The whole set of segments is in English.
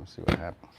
Let's see what happens.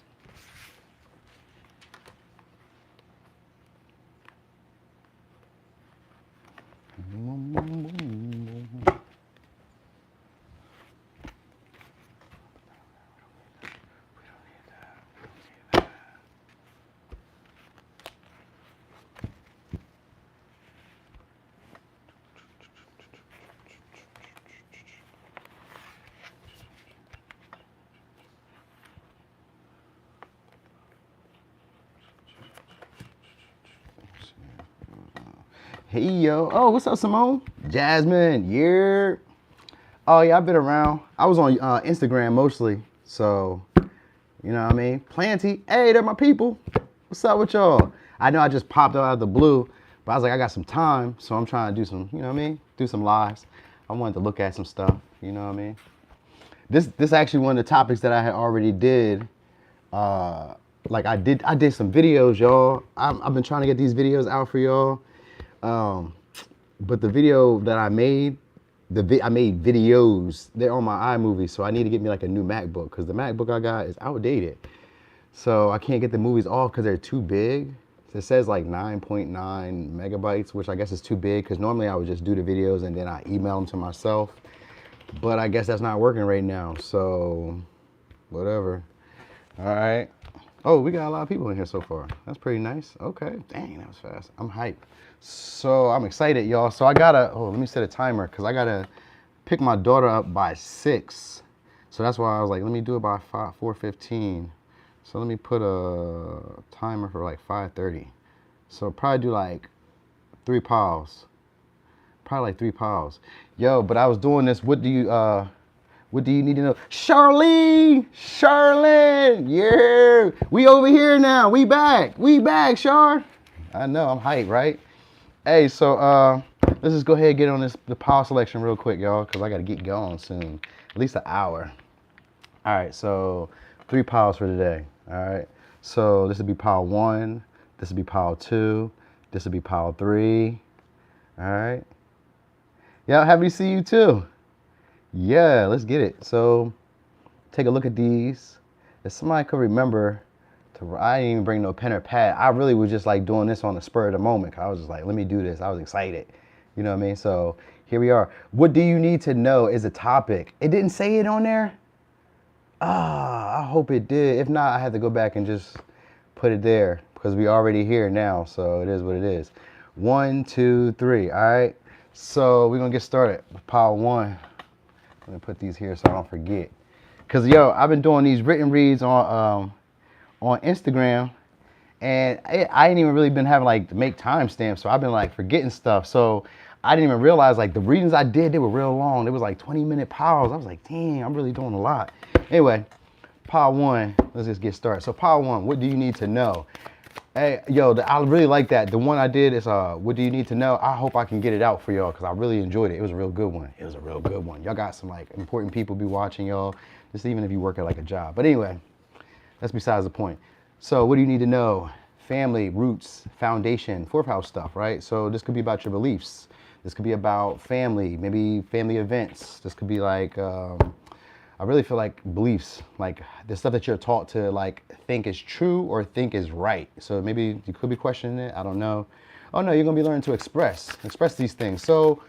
Hey yo, oh what's up Simone? Jasmine, yeah. Oh yeah, I've been around. I was on Instagram mostly, so you know what I mean? Planty, hey, they're my people. What's up with y'all? I know I just popped out of the blue, but I was like, I got some time, so I'm trying to do some, you know what I mean? Do some lives. I wanted to look at some stuff, you know what I mean? This actually one of the topics that I had already did. Like I did some videos, y'all. I've been trying to get these videos out for y'all. But the video that I made, I made videos. They're on my iMovie, so I need to get me like a new MacBook because the MacBook I got is outdated. So I can't get the movies off because they're too big. It says like 9.9 megabytes, which I guess is too big because normally I would just do the videos and then I email them to myself. But I guess that's not working right now, so whatever. All right. Oh, we got a lot of people in here so far. That's pretty nice. Okay. Dang, that was fast. I'm hyped. So I'm excited, y'all. So I gotta, let me set a timer because I gotta pick my daughter up by 6. So that's why I was like, let me do it by 4:15. So let me put a timer for like 5:30. So probably do like 3 piles. Probably like 3 piles. Yo, but I was doing this. What do you need to know? Charlene! Yeah! We over here now. We back, Char. I know, I'm hyped, right? Hey, so let's just go ahead and get on the pile selection real quick, y'all, because I got to get going soon. At least an hour. All right, so 3 piles for today. All right, so this would be pile 1. This would be pile 2. This would be pile 3. All right. Yeah, happy to see you too. Yeah, let's get it. So take a look at these. If somebody could remember, I didn't even bring no pen or pad. I really was just like doing this on the spur of the moment. I was just like, let me do this. I was excited. You know what I mean? So here we are. What do you need to know is a topic. It didn't say it on there? I hope it did. If not, I had to go back and just put it there because we already here now. So it is what it is. 1, 2, 3. All right. So we're going to get started with pile 1. I'm going to put these here so I don't forget. Because, yo, I've been doing these written reads on Instagram, and I ain't even really been having like to make timestamps, so I've been like forgetting stuff. So I didn't even realize like the readings I did, they were real long. They was like 20-minute piles. I was like, dang, I'm really doing a lot. Anyway, pile 1, let's just get started. So pile 1, what do you need to know? Hey, yo, I really like that. The one I did is what do you need to know? I hope I can get it out for y'all because I really enjoyed it. It was a real good one. Y'all got some like important people be watching y'all, just even if you work at like a job. But anyway, that's besides the point. So what do you need to know? Family, roots, foundation, 4th house stuff, right? So this could be about your beliefs. This could be about family, maybe family events. This could be like, I really feel like beliefs, like the stuff that you're taught to like think is true or think is right. So maybe you could be questioning it, I don't know. Oh no, you're gonna be learning to express these things. So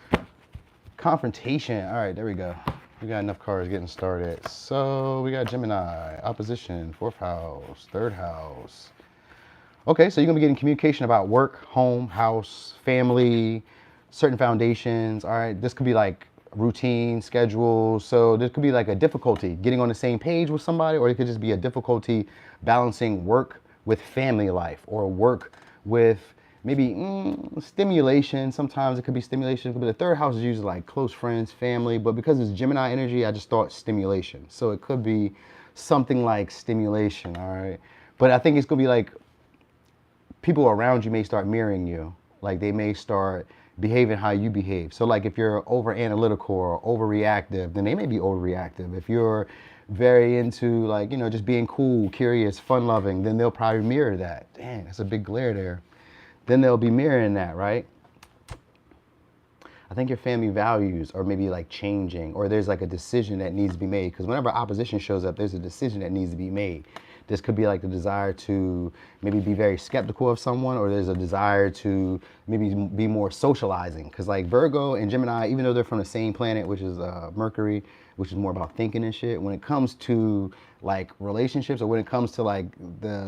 confrontation, all right, there we go. We got enough cards getting started. So we got Gemini, opposition, 4th house, 3rd house. Okay, so you're gonna be getting communication about work, home, house, family, certain foundations. All right, this could be like routine, schedule. So there could be like a difficulty getting on the same page with somebody, or it could just be a difficulty balancing work with family life or work with maybe stimulation. Sometimes it could be stimulation, but the 3rd house is usually like close friends, family, but because it's Gemini energy, I just thought stimulation. So it could be something like stimulation, all right? But I think it's gonna be like people around you may start mirroring you. Like they may start behaving how you behave. So like if you're over analytical or overreactive, then they may be overreactive. If you're very into like, you know, just being cool, curious, fun loving, then they'll probably mirror that. Dang, that's a big glare there. Then they'll be mirroring that, right? I think your family values are maybe like changing, or there's like a decision that needs to be made. Because whenever opposition shows up, there's a decision that needs to be made. This could be like the desire to maybe be very skeptical of someone, or there's a desire to maybe be more socializing. Because like Virgo and Gemini, even though they're from the same planet, which is Mercury, which is more about thinking and shit, when it comes to like relationships, or when it comes to like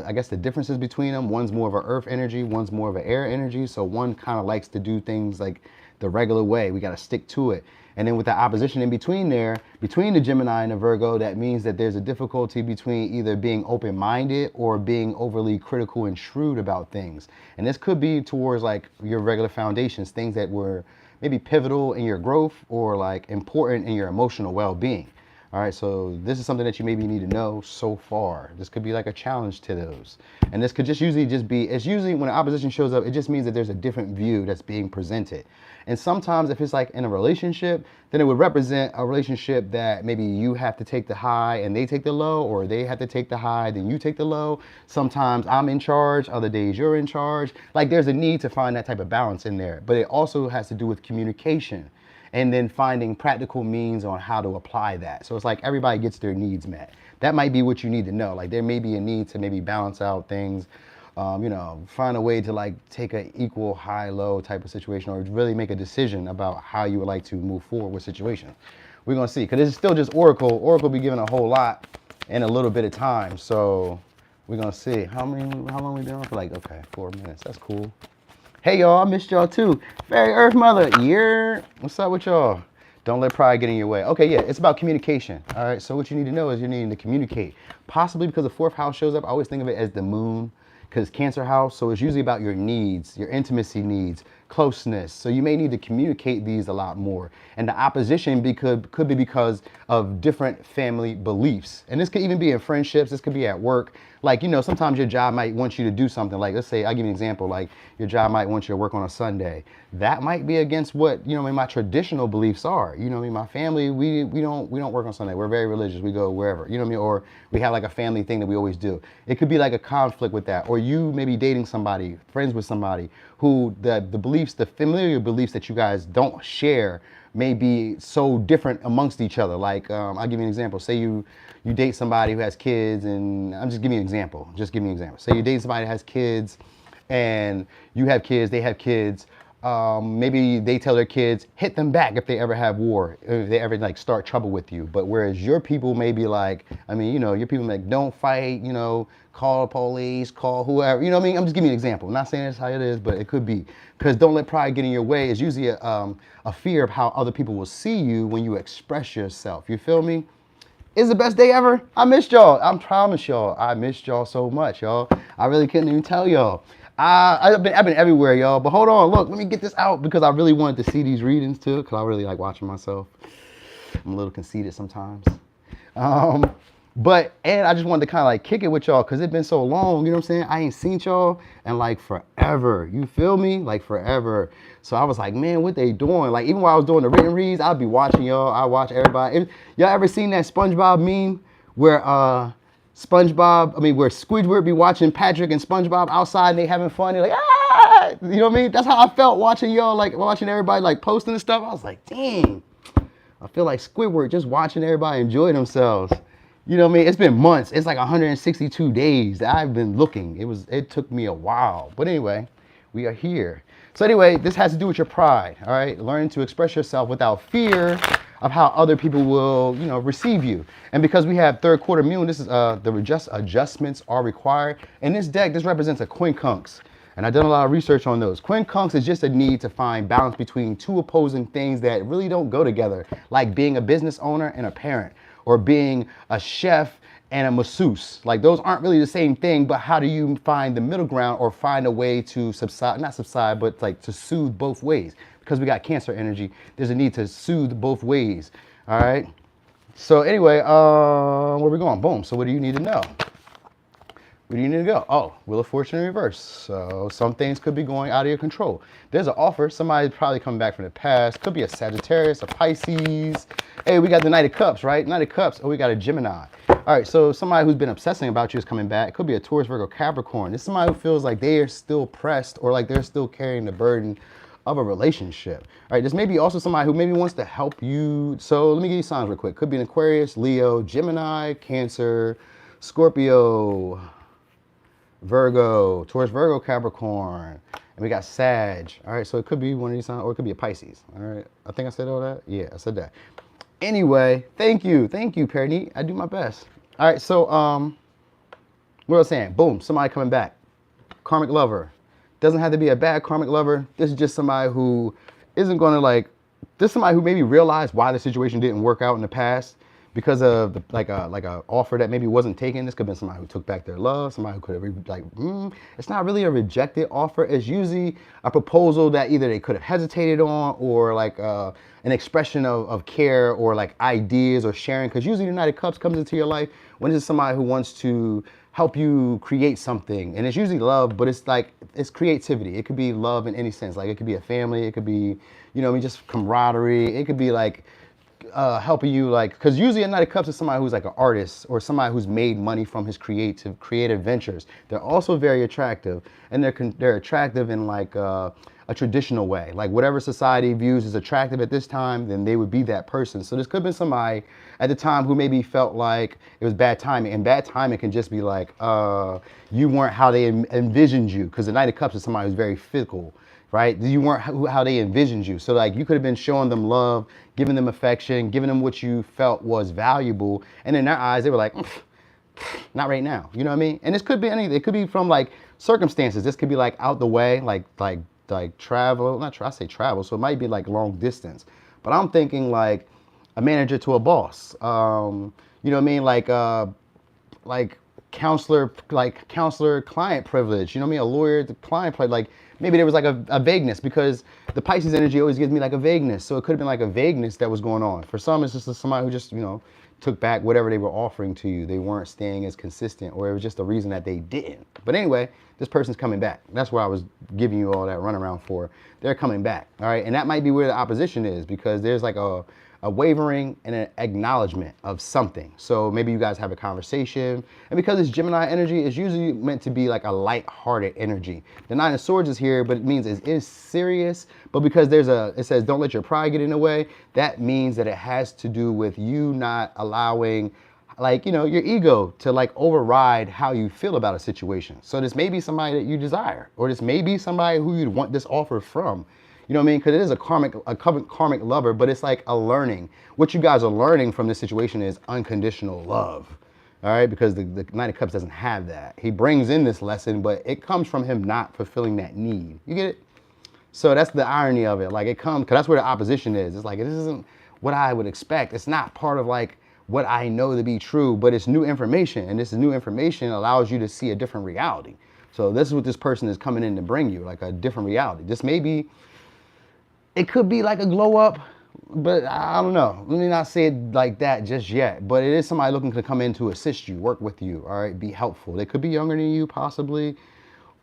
I guess the differences between them, one's more of an earth energy, one's more of an air energy. So one kind of likes to do things like the regular way. We got to stick to it. And then with the opposition in between there, between the Gemini and the Virgo, that means that there's a difficulty between either being open-minded or being overly critical and shrewd about things. And this could be towards like your regular foundations, things that were maybe pivotal in your growth or like important in your emotional well-being. All right, so this is something that you maybe need to know so far. This could be like a challenge to those. And this could just usually just be, it's usually when opposition shows up, it just means that there's a different view that's being presented. And sometimes if it's like in a relationship, then it would represent a relationship that maybe you have to take the high and they take the low, or they have to take the high, then you take the low. Sometimes I'm in charge, other days you're in charge. Like there's a need to find that type of balance in there. But it also has to do with communication, and then finding practical means on how to apply that. So it's like everybody gets their needs met. That might be what you need to know. Like there may be a need to maybe balance out things, find a way to like take an equal high-low type of situation, or really make a decision about how you would like to move forward with situations. We're gonna see, because it's still just Oracle. Oracle be given a whole lot in a little bit of time. So we're gonna see how long we been on for. Like, okay, 4 minutes. That's cool. Hey y'all, I missed y'all too. Fairy Earth Mother, yeah. What's up with y'all? Don't let pride get in your way. Okay, yeah, it's about communication. All right, so what you need to know is you're needing to communicate. Possibly because the fourth house shows up, I always think of it as the moon, because Cancer house, so it's usually about your needs, your intimacy needs, closeness. So you may need to communicate these a lot more. And the opposition could be because of different family beliefs. And this could even be in friendships, this could be at work. Like, sometimes your job might want you to do something. Like, let's say, I'll give you an example. Like, your job might want you to work on a Sunday. That might be against what, my traditional beliefs are. My family, we don't work on Sunday. We're very religious. We go wherever, or we have like a family thing that we always do. It could be like a conflict with that. Or you may be dating somebody, friends with somebody who the beliefs, the familiar beliefs that you guys don't share may be so different amongst each other. Like, I'll give you an example. Say you date somebody who has kids, and I'm just giving you an example. Say you date somebody that has kids, and you have kids, they have kids. Maybe they tell their kids, hit them back if they ever have war, if they ever like start trouble with you. But whereas your people may be like, your people like, don't fight, call the police, call whoever, I'm just giving you an example. I'm not saying that's how it is, but it could be. Because don't let pride get in your way is usually a fear of how other people will see you when you express yourself. You feel me? It's the best day ever. I missed y'all. I promise y'all, I missed y'all so much, y'all. I really couldn't even tell y'all. I've been everywhere, y'all. But hold on, look, let me get this out because I really wanted to see these readings too, because I really like watching myself. I'm a little conceited sometimes. And I just wanted to kind of like kick it with y'all because it's been so long, you know what I'm saying? I ain't seen y'all in like forever. You feel me? Like forever. So I was like, man, what they doing? Like even while I was doing the written reads, I'd be watching y'all. I watch everybody. Y'all ever seen that SpongeBob meme where where Squidward be watching Patrick and SpongeBob outside and they having fun? They're like, ah! You know what I mean? That's how I felt watching y'all, like watching everybody like posting and stuff. I was like, dang, I feel like Squidward just watching everybody enjoy themselves. You know what I mean? It's been months. It's like 162 days that I've been looking. It took me a while. But anyway, we are here. So anyway, this has to do with your pride, all right? Learning to express yourself without fear of how other people will, receive you. And because we have third quarter moon, this is the adjustments are required. In this deck, this represents a quincunx. And I've done a lot of research on those. Quincunx is just a need to find balance between two opposing things that really don't go together, like being a business owner and a parent, or being a chef and a masseuse. Like those aren't really the same thing, but how do you find the middle ground or find a way to but like to soothe both ways? Because we got Cancer energy, there's a need to soothe both ways, all right? So anyway, where we going? Boom, so what do you need to know? Where do you need to go? Oh, Wheel of Fortune in reverse. So some things could be going out of your control. There's an offer. Somebody's probably coming back from the past. Could be a Sagittarius, a Pisces. Hey, we got the Knight of Cups, right? Knight of Cups. Oh, we got a Gemini. All right, so somebody who's been obsessing about you is coming back. It could be a Taurus, Virgo, Capricorn. This is somebody who feels like they are still pressed or like they're still carrying the burden of a relationship. All right, this may be also somebody who maybe wants to help you. So let me give you signs real quick. Could be an Aquarius, Leo, Gemini, Cancer, Scorpio, Virgo, Taurus, Virgo, Capricorn, and we got Sag. All right, so it could be one of these signs, or it could be a Pisces. All right, I think I said all that. Yeah, I said that. Anyway, thank you, Perry. I do my best. All right, so what I was saying, boom, somebody coming back, karmic lover. Doesn't have to be a bad karmic lover. This is just somebody who isn't going to like. This is somebody who maybe realized why the situation didn't work out in the past, because of the, like a offer that maybe wasn't taken. This could have been somebody who took back their love, somebody who could have it's not really a rejected offer. It's usually a proposal that either they could have hesitated on, or like an expression of care, or like ideas or sharing. Because usually the Knight of Cups comes into your life when it's somebody who wants to help you create something, and it's usually love, but it's like, it's creativity. It could be love in any sense. Like it could be a family, it could be, just camaraderie. It could be like helping you, like, because usually a Knight of Cups is somebody who's like an artist, or somebody who's made money from his creative ventures. They're also very attractive, and they're attractive in like a traditional way. Like whatever society views as attractive at this time, then they would be that person. So this could have been somebody at the time who maybe felt like it was bad timing, and bad timing can just be like you weren't how they envisioned you, because the Knight of Cups is somebody who's very fickle. Right? You weren't how they envisioned you. So like you could have been showing them love, giving them affection, giving them what you felt was valuable. And in their eyes, they were like, not right now. You know what I mean? And this could be anything. It could be from like circumstances. This could be like out the way, like travel. I say travel. So it might be like long distance. But I'm thinking like a manager to a boss. You know what I mean? Like counselor client privilege. You know what I mean? A lawyer to client privilege. Like maybe there was like a vagueness, because the Pisces energy always gives me like a vagueness. So it could have been like a vagueness that was going on. For some, it's just somebody who just, took back whatever they were offering to you. They weren't staying as consistent, or it was just a reason that they didn't. But anyway, this person's coming back. That's what I was giving you all that runaround for. They're coming back. All right. And that might be where the opposition is, because there's like a wavering and an acknowledgement of something. So maybe you guys have a conversation, and because it's Gemini energy, it's usually meant to be like a light-hearted energy. The Nine of Swords is here, but it means it is serious. But because it says don't let your pride get in the way, that means that it has to do with you not allowing, like, your ego to like override how you feel about a situation. So this may be somebody that you desire, or this may be somebody who you'd want this offer from. You know what I mean? Because it is a karmic lover, but it's like a learning. What you guys are learning from this situation is unconditional love. All right? Because the Knight of Cups doesn't have that. He brings in this lesson, but it comes from him not fulfilling that need. You get it? So that's the irony of it. Like it comes, because that's where the opposition is. It's like, this isn't what I would expect. It's not part of like what I know to be true, but it's new information. And this new information allows you to see a different reality. So this is what this person is coming in to bring you, like a different reality. This may be, it could be like a glow up, but I don't know. Let me not say it like that just yet. But it is somebody looking to come in to assist you, work with you, all right, be helpful. They could be younger than you, possibly.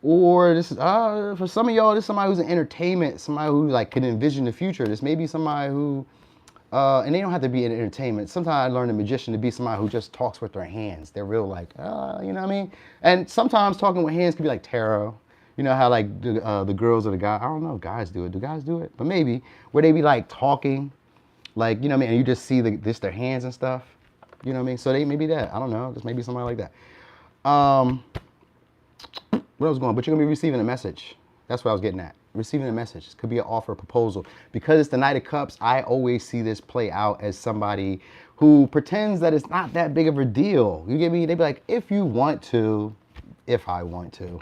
Or this is, for some of y'all, this is somebody who's in entertainment, somebody who like can envision the future. This may be somebody who, and they don't have to be in entertainment. Sometimes I learned a magician to be somebody who just talks with their hands. They're real like, you know what I mean? And sometimes talking with hands could be like tarot. You know how like the girls or the guys, I don't know if guys do it. Do guys do it? But maybe, where they be like talking, like, you know what I mean? And you just see their hands and stuff. You know what I mean? So they may be that. I don't know. Just maybe somebody like that. Where I was going? But you're going to be receiving a message. That's what I was getting at. Receiving a message. This could be an offer, proposal. Because it's the Knight of Cups, I always see this play out as somebody who pretends that it's not that big of a deal. You get me? They be like, if you want to, if I want to,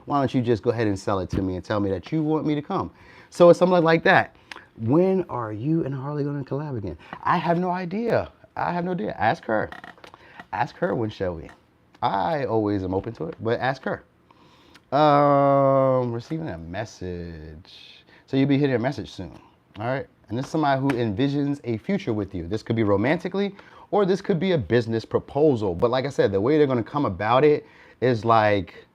why don't you just go ahead and sell it to me and tell me that you want me to come? So it's something like that. When are you and Harley going to collab again? I have no idea. I have no idea. Ask her. Ask her, when shall we? I always am open to it, but ask her. Receiving a message. So you'll be hitting a message soon. All right. And this is somebody who envisions a future with you. This could be romantically, or this could be a business proposal. But like I said, the way they're going to come about it is like,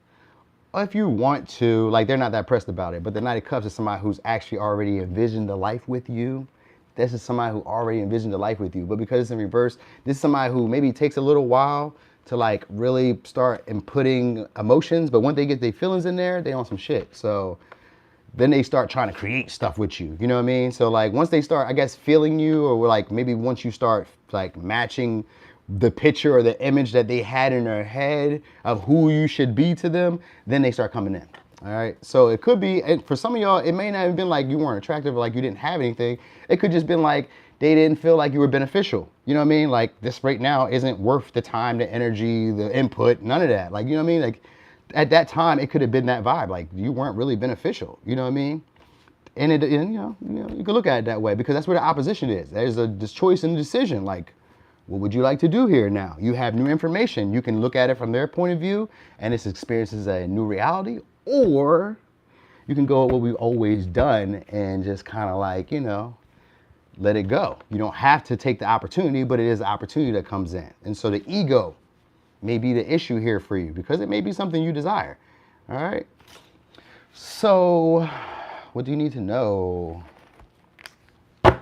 if you want to, like, they're not that pressed about it. But the Knight of Cups is somebody who's actually already envisioned the life with you. This is somebody who already envisioned the life with you. But because it's in reverse, this is somebody who maybe takes a little while to like really start inputting emotions. But once they get their feelings in there, they on some shit. So then they start trying to create stuff with you. You know what I mean? So like once they start, I guess, feeling you, or like maybe once you start like matching the picture or the image that they had in their head of who you should be to them, then they start coming in. All right. So it could be, and for some of y'all, it may not have been like you weren't attractive or like you didn't have anything. It could just been like they didn't feel like you were beneficial. You know what I mean? Like this right now isn't worth the time, the energy, the input, none of that. Like, you know what I mean? Like at that time, it could have been that vibe. Like you weren't really beneficial. You know what I mean? And you can look at it that way because that's where the opposition is. There's this choice and decision. Like, what would you like to do here now? You have new information. You can look at it from their point of view and this experience is a new reality, or you can go with what we've always done and just kind of like, let it go. You don't have to take the opportunity, but it is the opportunity that comes in. And so the ego may be the issue here for you because it may be something you desire. All right. So what do you need to know? I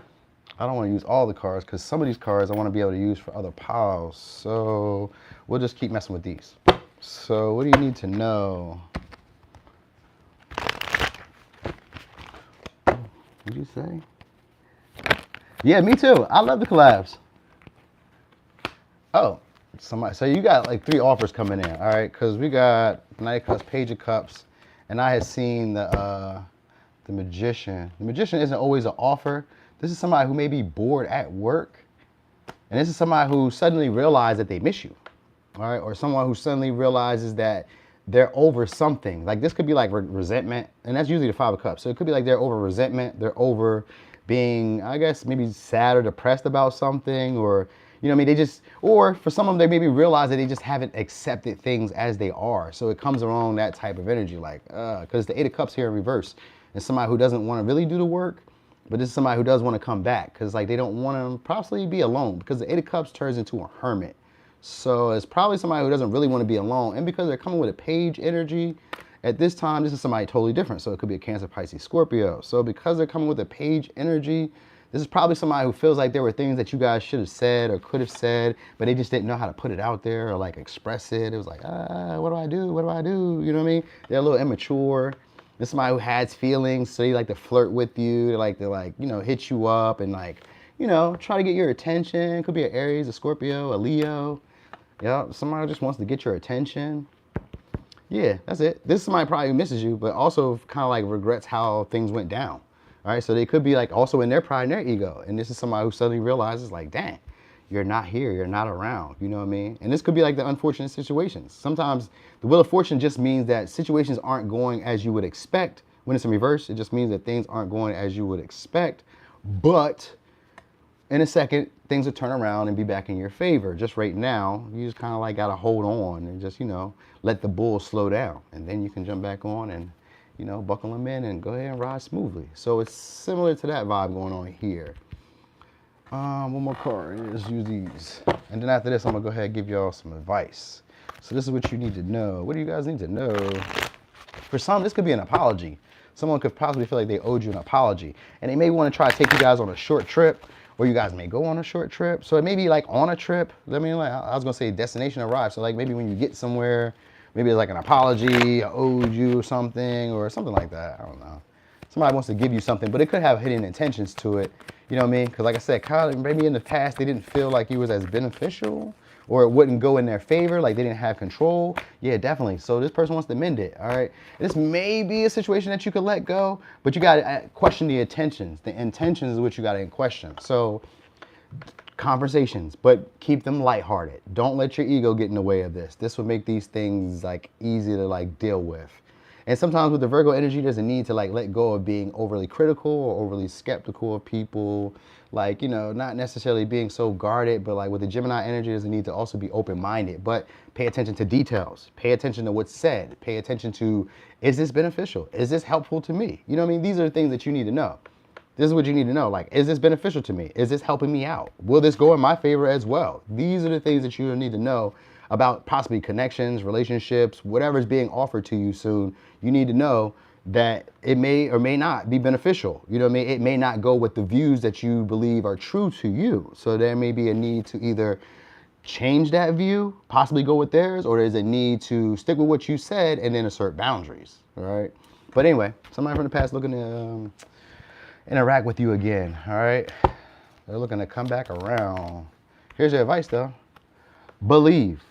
don't want to use all the cards because some of these cards I want to be able to use for other piles. So we'll just keep messing with these. So what do you need to know? What did you say? Yeah, me too. I love the collabs. Oh, somebody. So you got like 3 offers coming in, all right? Because we got Knight of Cups, Page of Cups, and I had seen the Magician. The Magician isn't always an offer. This is somebody who may be bored at work, and this is somebody who suddenly realized that they miss you, all right? Or someone who suddenly realizes that they're over something. Like this could be like resentment, and that's usually the 5 of Cups. So it could be like they're over resentment, they're over being, I guess, maybe sad or depressed about something, or you know what I mean, they just, or for some of them, they maybe realize that they just haven't accepted things as they are. So it comes along that type of energy, like, because the 8 of Cups here in reverse is somebody who doesn't want to really do the work, but this is somebody who does want to come back because like they don't want to possibly be alone because the 8 of Cups turns into a hermit. So it's probably somebody who doesn't really want to be alone. And because they're coming with a Page energy, at this time, this is somebody totally different. So it could be a Cancer, Pisces, Scorpio. So because they're coming with a Page energy, this is probably somebody who feels like there were things that you guys should have said or could have said, but they just didn't know how to put it out there or like express it. It was like, what do I do? What do I do? You know what I mean? They're a little immature. This is somebody who has feelings, so they like to flirt with you. They like to hit you up and like, try to get your attention. Could be an Aries, a Scorpio, a Leo. Yeah, somebody who just wants to get your attention. Yeah, that's it. This is somebody probably who misses you, but also kind of like regrets how things went down. All right, so they could be like also in their pride and their ego. And this is somebody who suddenly realizes like, dang, you're not here, you're not around, you know what I mean? And this could be like the unfortunate situations. Sometimes the Wheel of Fortune just means that situations aren't going as you would expect. When it's in reverse, it just means that things aren't going as you would expect. But in a second, things will turn around and be back in your favor. Just right now, you just kind of like got to hold on and just, let the bull slow down. And then you can jump back on and, buckle them in and go ahead and ride smoothly. So it's similar to that vibe going on here. One more card. Let's use these. And then after this, I'm going to go ahead and give y'all some advice. So this is what you need to know. What do you guys need to know? For some, this could be an apology. Someone could possibly feel like they owed you an apology. And they may want to try to take you guys on a short trip, or you guys may go on a short trip. So it may be like on a trip. I mean, like I was going to say destination arrive. So like maybe when you get somewhere, maybe it's like an apology, I owed you something or something like that. I don't know. Somebody wants to give you something, but it could have hidden intentions to it. You know what I mean? Because like I said, kind of maybe in the past, they didn't feel like you was as beneficial, or it wouldn't go in their favor, like they didn't have control. Yeah, definitely. So this person wants to mend it, all right? This may be a situation that you could let go, but you got to question the intentions. The intentions is what you got to question. So conversations, but keep them lighthearted. Don't let your ego get in the way of this. This would make these things like easy to like deal with. And sometimes with the Virgo energy, there's a need to like let go of being overly critical or overly skeptical of people. Like, not necessarily being so guarded, but like with the Gemini energy, there's a need to also be open-minded, but pay attention to details, pay attention to what's said, pay attention to, is this beneficial? Is this helpful to me? You know what I mean? These are the things that you need to know. This is what you need to know. Like, is this beneficial to me? Is this helping me out? Will this go in my favor as well? These are the things that you need to know about possibly connections, relationships, whatever's being offered to you soon. You need to know that it may or may not be beneficial. You know what I mean? It may not go with the views that you believe are true to you. So there may be a need to either change that view, possibly go with theirs, or there's a need to stick with what you said and then assert boundaries, all right? But anyway, somebody from the past looking to interact with you again, all right? They're looking to come back around. Here's your advice, though. Believe.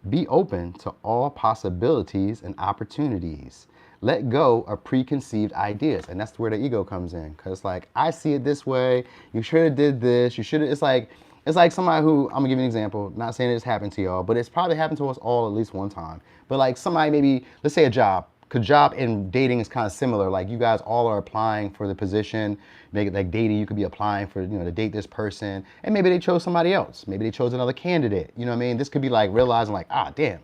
Be open to all possibilities and opportunities. Let go of preconceived ideas. And that's where the ego comes in. Because, like, I see it this way. You should have did this. You should have. It's like somebody who, I'm going to give you an example. Not saying it's happened to y'all, but it's probably happened to us all at least one time. But, like, somebody maybe, let's say a job. Because job and dating is kind of similar. Like, you guys all are applying for the position. Maybe like dating, you could be applying for, to date this person. And maybe they chose somebody else. Maybe they chose another candidate. You know what I mean? This could be like realizing like, damn,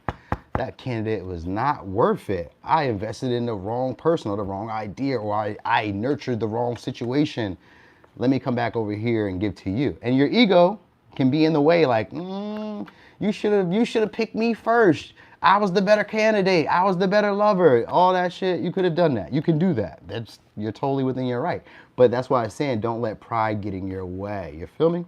that candidate was not worth it. I invested in the wrong person or the wrong idea, or I nurtured the wrong situation. Let me come back over here and give to you. And your ego can be in the way like, you should have picked me first. I was the better candidate. I was the better lover. All that shit, you could have done that. You can do that. You're totally within your right. But that's why I'm saying don't let pride get in your way. You feel me?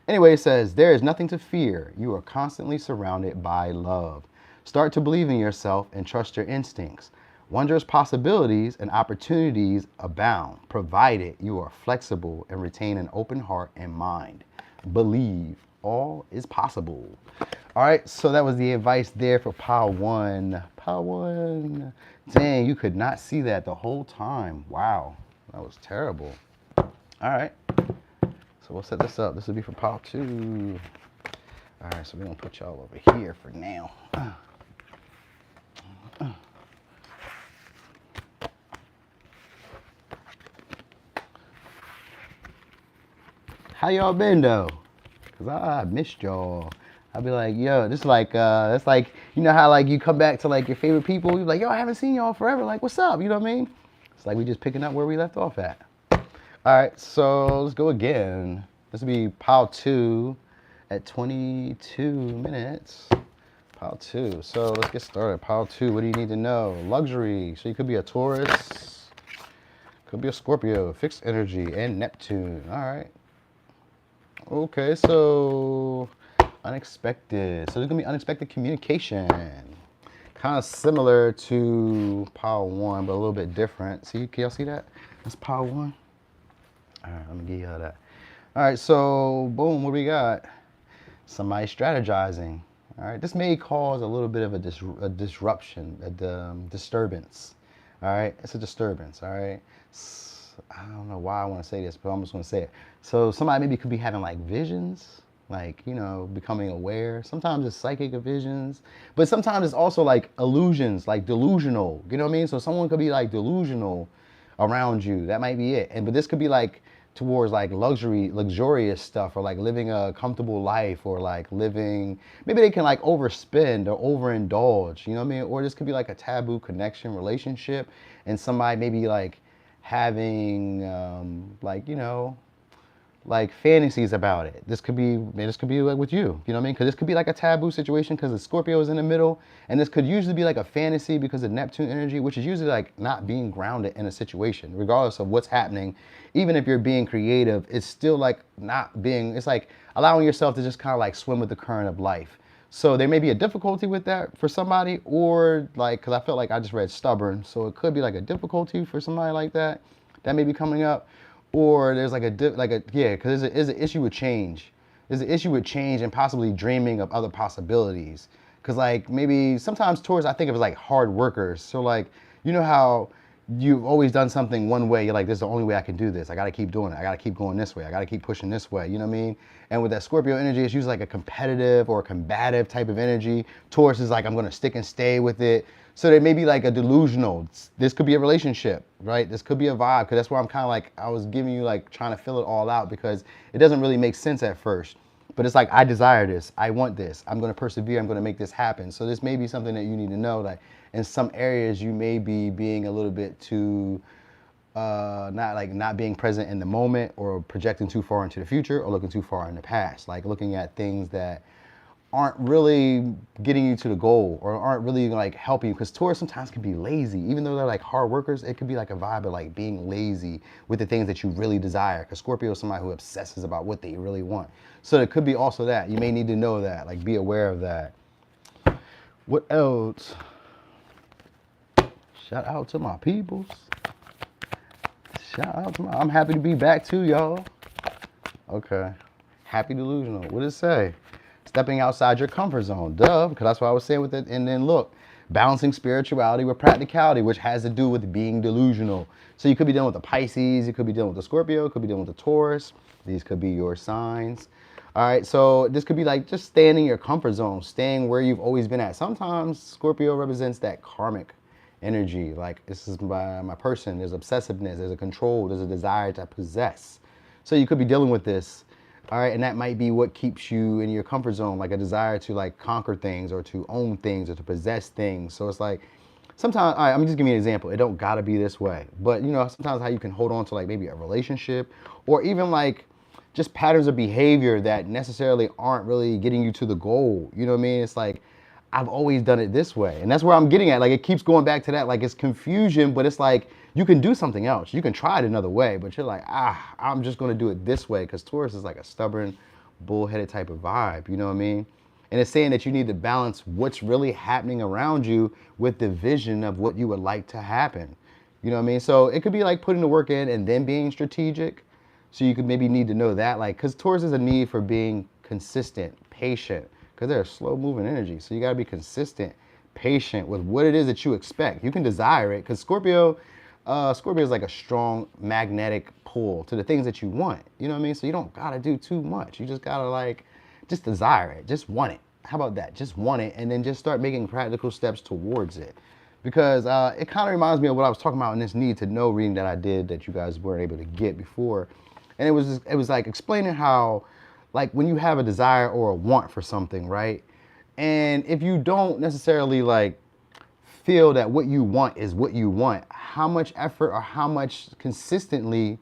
Anyway, it says, there is nothing to fear. You are constantly surrounded by love. Start to believe in yourself and trust your instincts. Wondrous possibilities and opportunities abound, provided you are flexible and retain an open heart and mind. Believe all is possible. All right, so that was the advice there for pile one. Pile one. Dang, you could not see that the whole time. Wow, that was terrible. All right, so we'll set this up. This will be for pile two. All right, so we're gonna put y'all over here for now. How y'all been though? Cause I missed y'all. I'll be like, yo, this is like, it's like, you know how like you come back to like your favorite people, you're like, yo, I haven't seen y'all forever. Like, what's up? You know what I mean? It's like we just picking up where we left off at. All right, so let's go again. This will be pile two at 22 minutes. Pile two. So let's get started. Pile two, what do you need to know? Luxury. So you could be a Taurus, could be a Scorpio, fixed energy, and Neptune. All right. Okay, so unexpected. So there's gonna be unexpected communication. Kind of similar to pile one, but a little bit different. See, can y'all see that? That's pile one. All right, let me give y'all that. All right, so boom, what we got? Somebody strategizing. All right, this may cause a little bit of a disruption, a disturbance. All right, it's a disturbance. All right. I don't know why I want to say this, but I'm just going to say it. So somebody maybe could be having like visions, like, becoming aware. Sometimes it's psychic visions, but sometimes it's also like illusions, like delusional. You know what I mean? So someone could be like delusional around you. That might be it. But this could be like towards like luxurious stuff, or like living a comfortable life, or like living, maybe they can like overspend or overindulge, you know what I mean? Or this could be like a taboo connection relationship, and somebody maybe like having like fantasies about it. This could be like with you know what I mean? Because this could be like a taboo situation because the Scorpio is in the middle, and this could usually be like a fantasy because of Neptune energy, which is usually like not being grounded in a situation, regardless of what's happening. Even if you're being creative, it's still like not being, it's like allowing yourself to just kind of like swim with the current of life. So there may be a difficulty with that for somebody, or like, because I felt like I just read stubborn, so it could be like a difficulty for somebody like that may be coming up. Or there's like because there's an issue with change. There's an issue with change and possibly dreaming of other possibilities. Because like maybe sometimes towards, I think of it as like hard workers. So like, you know how you've always done something one way, you're like, this is the only way I can do this. I got to keep doing it. I got to keep going this way. I got to keep pushing this way. You know what I mean? And with that Scorpio energy, it's usually like a competitive or a combative type of energy. Taurus is like, I'm going to stick and stay with it. So there may be like a delusional. This could be a relationship, right? This could be a vibe, because that's why I'm kind of like, I was giving you like trying to fill it all out, because it doesn't really make sense at first. But it's like, I desire this. I want this. I'm going to persevere. I'm going to make this happen. So this may be something that you need to know, that in some areas you may be being a little bit too, not being present in the moment, or projecting too far into the future, or looking too far in the past. Like looking at things that aren't really getting you to the goal, or aren't really like helping you. Because Taurus sometimes can be lazy. Even though they're like hard workers, it could be like a vibe of like being lazy with the things that you really desire. Because Scorpio is somebody who obsesses about what they really want. So it could be also that. You may need to know that, like be aware of that. What else? Shout out to my peoples. Shout out to my, I'm happy to be back too, y'all. Okay. Happy delusional. What does it say? Stepping outside your comfort zone. Duh, because that's what I was saying with it. And then look, balancing spirituality with practicality, which has to do with being delusional. So you could be dealing with the Pisces, you could be dealing with the Scorpio, could be dealing with the Taurus. These could be your signs. All right, so this could be like just staying in your comfort zone, staying where you've always been at. Sometimes Scorpio represents that karmic energy. Like, this is my person. There's obsessiveness, there's a control, there's a desire to possess. So you could be dealing with this. All right, and that might be what keeps you in your comfort zone, like a desire to like conquer things or to own things or to possess things. So it's like, sometimes, all right, I'm just giving you an example. It don't gotta be this way, but you know, sometimes how you can hold on to like maybe a relationship or even like just patterns of behavior that necessarily aren't really getting you to the goal. You know what I mean? It's like, I've always done it this way. And that's where I'm getting at. Like, it keeps going back to that. Like, it's confusion, but it's like, you can do something else. You can try it another way, but you're like, I'm just going to do it this way. Because Taurus is like a stubborn, bullheaded type of vibe. You know what I mean? And it's saying that you need to balance what's really happening around you with the vision of what you would like to happen. You know what I mean? So it could be like putting the work in and then being strategic. So you could maybe need to know that. Like, because Taurus is a need for being consistent, patient, because they're a slow moving energy. So you got to be consistent, patient with what it is that you expect. You can desire it because Scorpio is like a strong magnetic pull to the things that you want. You know what I mean? So you don't got to do too much. You just got to like, just desire it. Just want it. How about that? Just want it and then just start making practical steps towards it. Because it kind of reminds me of what I was talking about in this need to know reading that I did that you guys weren't able to get before. And it was like explaining how, like when you have a desire or a want for something, right? And if you don't necessarily like feel that what you want is what you want, how much effort or how much consistency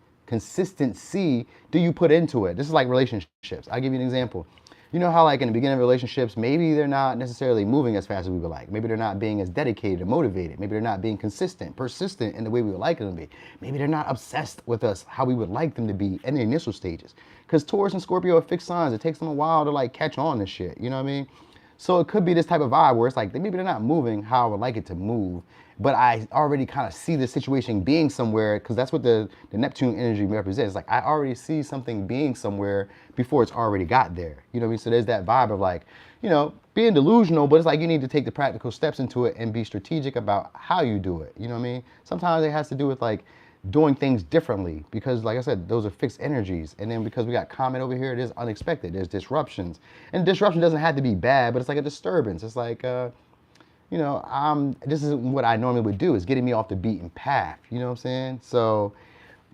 do you put into it? This is like relationships. I'll give you an example. You know how like in the beginning of relationships, maybe they're not necessarily moving as fast as we would like. Maybe they're not being as dedicated and motivated. Maybe they're not being consistent, persistent in the way we would like them to be. Maybe they're not obsessed with us how we would like them to be in the initial stages. Because Taurus and Scorpio are fixed signs. It takes them a while to like catch on to shit. You know what I mean? So it could be this type of vibe where it's like maybe they're not moving how I would like it to move, but I already kind of see the situation being somewhere because that's what the Neptune energy represents. It's like I already see something being somewhere before it's already got there. You know what I mean? So there's that vibe of like, you know, being delusional, but it's like you need to take the practical steps into it and be strategic about how you do it. You know what I mean? Sometimes it has to do with like doing things differently because like I said, those are fixed energies. And then because we got Comet over here, it is unexpected. There's disruptions. And disruption doesn't have to be bad, but it's like a disturbance. It's like, you know, this is what I normally would do is getting me off the beaten path. You know what I'm saying? So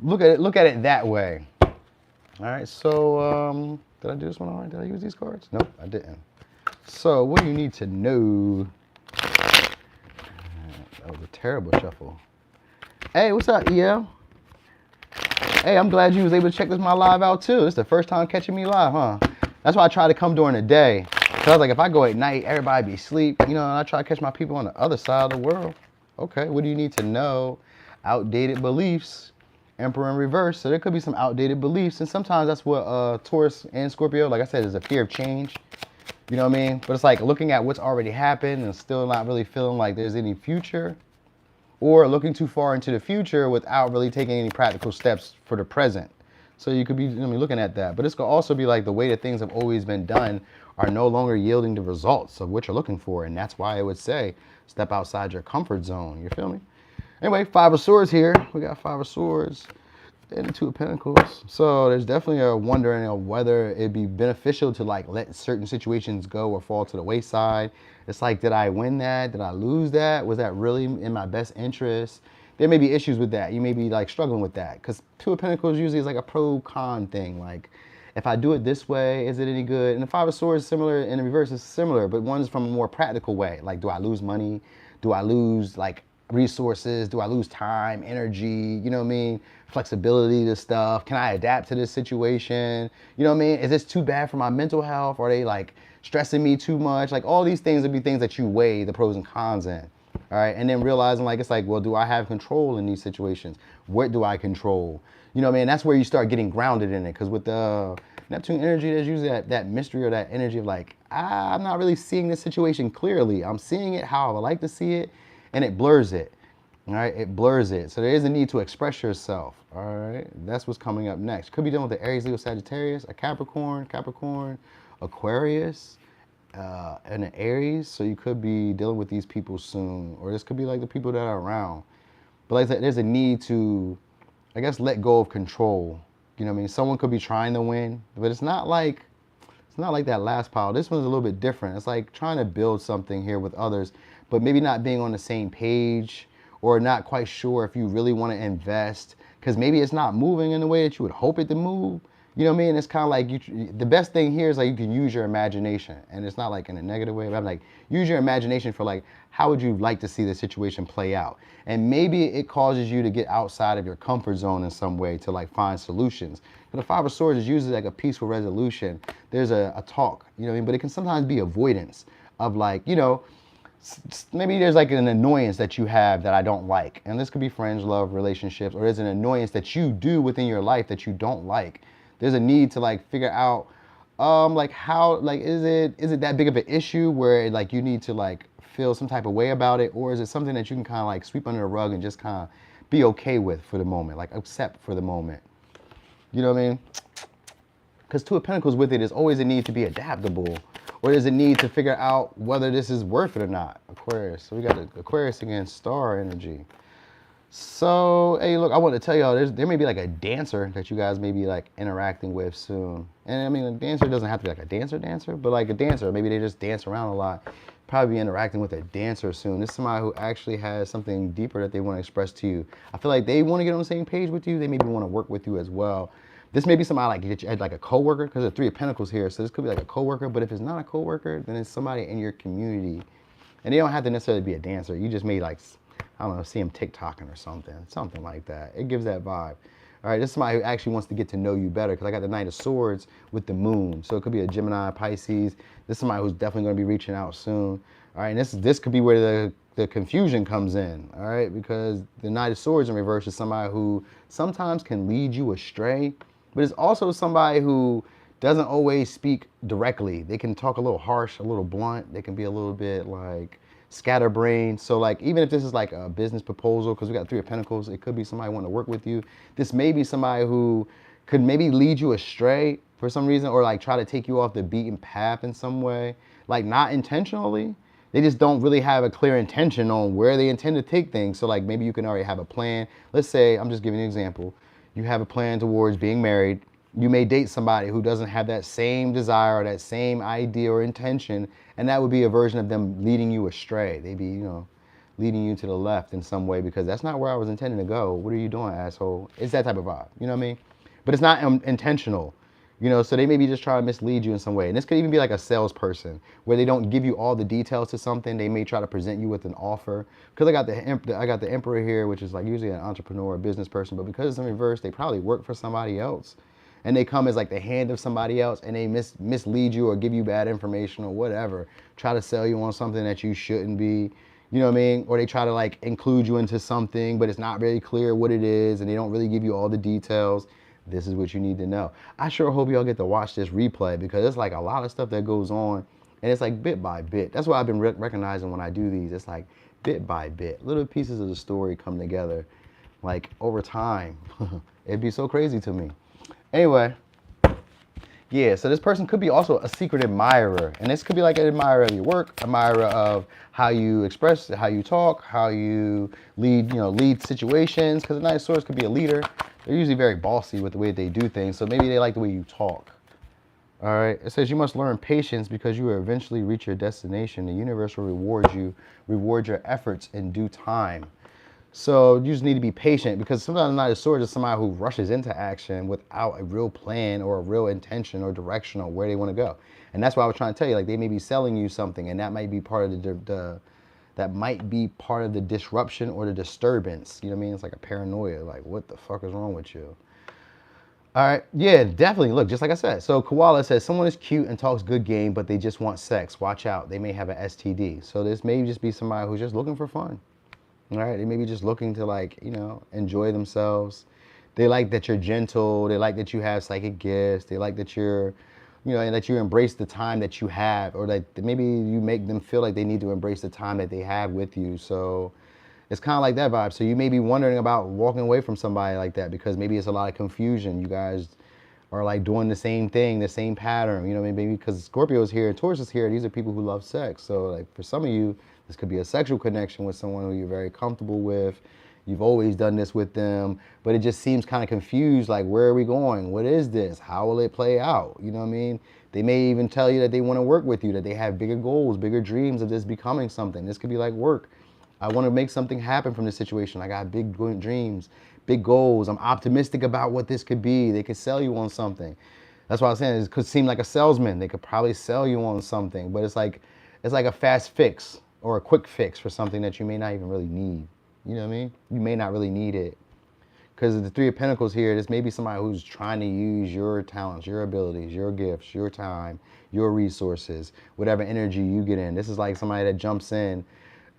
look at it that way. All right, so did I do this one all right? Did I use these cards? Nope, I didn't. So what do you need to know? That was a terrible shuffle. Hey, what's up, EL? Hey, I'm glad you was able to check my live out too. It's the first time catching me live, huh? That's why I try to come during the day. Cause I was like, if I go at night, everybody be asleep, you know, and I try to catch my people on the other side of the world. Okay, what do you need to know? Outdated beliefs, Emperor in reverse. So there could be some outdated beliefs. And sometimes that's what Taurus and Scorpio, like I said, is a fear of change. You know what I mean? But it's like looking at what's already happened and still not really feeling like there's any future. Or looking too far into the future without really taking any practical steps for the present. So you could be looking at that. But this could also be like the way that things have always been done are no longer yielding the results of what you're looking for. And that's why I would say step outside your comfort zone. You feel me? Anyway, Five of Swords here. We got Five of Swords and the Two of Pentacles. So there's definitely a wondering of whether it'd be beneficial to like let certain situations go or fall to the wayside. It's like, did I win that? Did I lose that? Was that really in my best interest? There may be issues with that. You may be like struggling with that because Two of Pentacles usually is like a pro-con thing. Like, if I do it this way, is it any good? And the Five of Swords is similar, in the reverse is similar, but one is from a more practical way. Like, do I lose money? Do I lose like resources? Do I lose time, energy? You know what I mean? Flexibility to stuff. Can I adapt to this situation? You know what I mean? Is this too bad for my mental health? Are they like stressing me too much? Like all these things would be things that you weigh the pros and cons in. All right. And then realizing like, it's like, well, do I have control in these situations? What do I control? You know what I mean? That's where you start getting grounded in it. Because with the Neptune energy, there's usually that mystery or that energy of like, I'm not really seeing this situation clearly. I'm seeing it how I would like to see it, and it blurs it. All right, it blurs it. So there is a need to express yourself. All right, that's what's coming up next. Could be dealing with the Aries, Leo, Sagittarius, a Capricorn, Aquarius, and an Aries. So you could be dealing with these people soon, or this could be like the people that are around. But like I said, there's a need to, I guess, let go of control. You know what I mean? Someone could be trying to win, but it's not like that last pile. This one's a little bit different. It's like trying to build something here with others, but maybe not being on the same page or not quite sure if you really want to invest because maybe it's not moving in the way that you would hope it to move. You know what I mean? It's kind of like the best thing here is like you can use your imagination, and it's not like in a negative way. But I'm like, use your imagination for like, how would you like to see the situation play out? And maybe it causes you to get outside of your comfort zone in some way to like find solutions. And the Five of Swords is usually like a peaceful resolution. There's a talk, you know what I mean? But it can sometimes be avoidance of like, maybe there's like an annoyance that you have that I don't like. And this could be friends, love, relationships, or there's an annoyance that you do within your life that you don't like. There's a need to like figure out like how, like, is it that big of an issue where like you need to like feel some type of way about it, or is it something that you can kind of like sweep under the rug and just kind of be okay with for the moment, like accept for the moment? You know what I mean? Because Two of Pentacles with it is always a need to be adaptable, or there's a need to figure out whether this is worth it or not. Aquarius. So we got Aquarius against star energy. So, hey, look, I want to tell y'all, there may be like a dancer that you guys may be like interacting with soon. And I mean, a dancer doesn't have to be like a dancer, but like a dancer, maybe they just dance around a lot. Probably be interacting with a dancer soon. This is somebody who actually has something deeper that they want to express to you. I feel like they want to get on the same page with you. They maybe want to work with you as well. This may be somebody like a coworker, because the Three of Pentacles here. So this could be like a coworker, but if it's not a coworker, then it's somebody in your community. And they don't have to necessarily be a dancer. You just may like, I don't know, see them TikToking or something like that. It gives that vibe. All right, this is somebody who actually wants to get to know you better, because I got the Knight of Swords with the moon. So it could be a Gemini, Pisces. This is somebody who's definitely going to be reaching out soon. All right, and this could be where the confusion comes in, all right? Because the Knight of Swords in reverse is somebody who sometimes can lead you astray, but it's also somebody who doesn't always speak directly. They can talk a little harsh, a little blunt. They can be a little bit like scatterbrained. So like, even if this is like a business proposal, because we got Three of Pentacles, it could be somebody wanting to work with you. This may be somebody who could maybe lead you astray for some reason, or like try to take you off the beaten path in some way, like not intentionally. They just don't really have a clear intention on where they intend to take things. So like, maybe you can already have a plan. Let's say, I'm just giving you an example. You have a plan towards being married. You may date somebody who doesn't have that same desire or that same idea or intention, and that would be a version of them leading you astray. They'd be, leading you to the left in some way, because that's not where I was intending to go. What are you doing, asshole? It's that type of vibe, you know what I mean? But it's not intentional, so they may be just trying to mislead you in some way. And this could even be like a salesperson where they don't give you all the details to something. They may try to present you with an offer. Because I got the Emperor here, which is like usually an entrepreneur or business person, but because it's in reverse, they probably work for somebody else. And they come as like the hand of somebody else, and they mislead you or give you bad information or whatever. Try to sell you on something that you shouldn't be, you know what I mean? Or they try to like include you into something, but it's not very clear what it is, and they don't really give you all the details. This is what you need to know. I sure hope y'all get to watch this replay, because it's like a lot of stuff that goes on, and it's like bit by bit. That's what I've been recognizing when I do these. It's like bit by bit, little pieces of the story come together, like over time. It'd be so crazy to me. Anyway, yeah, so this person could be also a secret admirer. And this could be like an admirer of your work, admirer of how you express, how you talk, how you lead situations. Because the Knight of Swords could be a leader. They're usually very bossy with the way they do things. So maybe they like the way you talk. All right, it says you must learn patience, because you will eventually reach your destination. The universe will reward your efforts in due time. So you just need to be patient, because sometimes the Knight of Swords is somebody who rushes into action without a real plan or a real intention or direction on where they want to go. And that's why I was trying to tell you, like, they may be selling you something, and that might be part of the disruption or the disturbance. You know what I mean? It's like a paranoia. Like, what the fuck is wrong with you? All right, yeah, definitely. Look, just like I said. So Koala says, someone is cute and talks good game, but they just want sex. Watch out. They may have an STD. So this may just be somebody who's just looking for fun. All right, they may be just looking to like, enjoy themselves. They like that you're gentle. They like that you have psychic gifts. They like that you're, and that you embrace the time that you have, or that maybe you make them feel like they need to embrace the time that they have with you. So It's kind of like that vibe. So you may be wondering about walking away from somebody like that because maybe it's a lot of confusion. You guys are like doing the same thing, the same pattern. You know, maybe because Scorpio is here, Taurus is here. These are people who love sex. So like for some of you, this could be a sexual connection with someone who you're very comfortable with. You've always done this with them, but it just seems kind of confused. Like, where are we going? What is this? How will it play out? You know what I mean? They may even tell you that they want to work with you, that they have bigger goals, bigger dreams of this becoming something. This could be like work. I want to make something happen from this situation. I got big dreams, big goals. I'm optimistic about what this could be. They could sell you on something. That's why I was saying it could seem like a salesman. They could probably sell you on something, but it's like a fast fix or a quick fix for something that you may not even really need. You know what I mean? You may not really need it. Because the Three of Pentacles here, this may be somebody who's trying to use your talents, your abilities, your gifts, your time, your resources, whatever energy you get in. This is like somebody that jumps in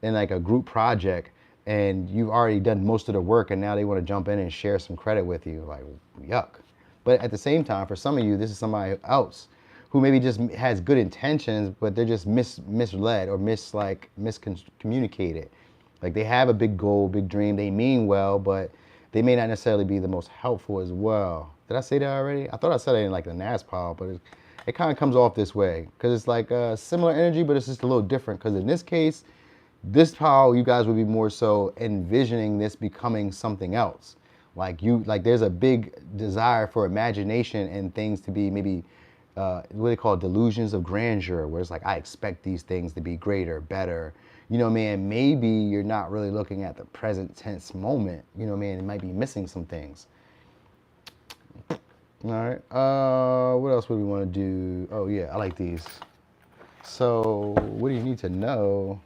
like a group project and you've already done most of the work and now they want to jump in and share some credit with you. Like, yuck. But at the same time, for some of you, this is somebody else who maybe just has good intentions, but they're just misled or miscommunicated. Like they have a big goal, big dream. They mean well, but they may not necessarily be the most helpful as well. Did I say that already? I thought I said it in like the NAS pile, but it kind of comes off this way because it's like a similar energy, but it's just a little different. Because in this case, this pile, you guys would be more so envisioning this becoming something else. Like there's a big desire for imagination and things to be maybe what they call delusions of grandeur, where it's like, I expect these things to be greater, better. You know what I mean? Maybe you're not really looking at the present tense moment. You know what I mean? It might be missing some things. All right. What else would we want to do? Oh, yeah, I like these. So what do you need to know?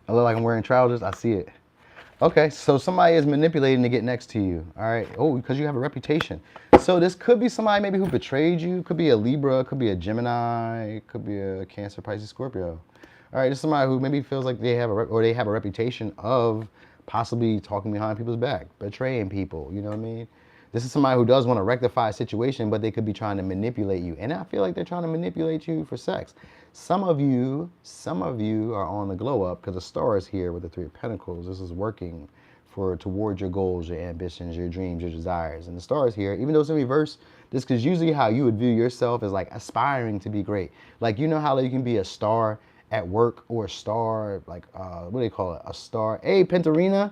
I look like I'm wearing trousers. I see it. Okay, so somebody is manipulating to get next to you. All right. Oh, because you have a reputation. So this could be somebody maybe who betrayed you. Could be a Libra. Could be a Gemini. Could be a Cancer, Pisces, Scorpio. All right. This is somebody who maybe feels like they have a reputation of possibly talking behind people's back, betraying people. You know what I mean? This is somebody who does want to rectify a situation, but they could be trying to manipulate you. And I feel like they're trying to manipulate you for sex. Some of you are on the glow up because the star is here with the Three of Pentacles. This is working towards your goals, your ambitions, your dreams, your desires. And the star is here, even though it's in reverse. This is usually how you would view yourself as like aspiring to be great. Like, you know how you can be a star at work or a star, like, what do they call it? A star, Pentarina,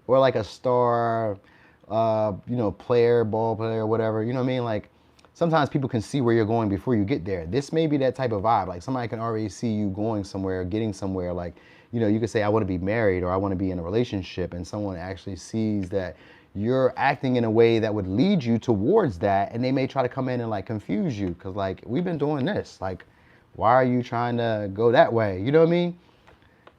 or like a star, player, ball player, whatever. You know what I mean? Like, sometimes people can see where you're going before you get there. This may be that type of vibe. Like somebody can already see you going somewhere, getting somewhere. Like, you could say, I want to be married or I want to be in a relationship. And someone actually sees that you're acting in a way that would lead you towards that. And they may try to come in and like confuse you. Cause like, we've been doing this. Like, why are you trying to go that way? You know what I mean?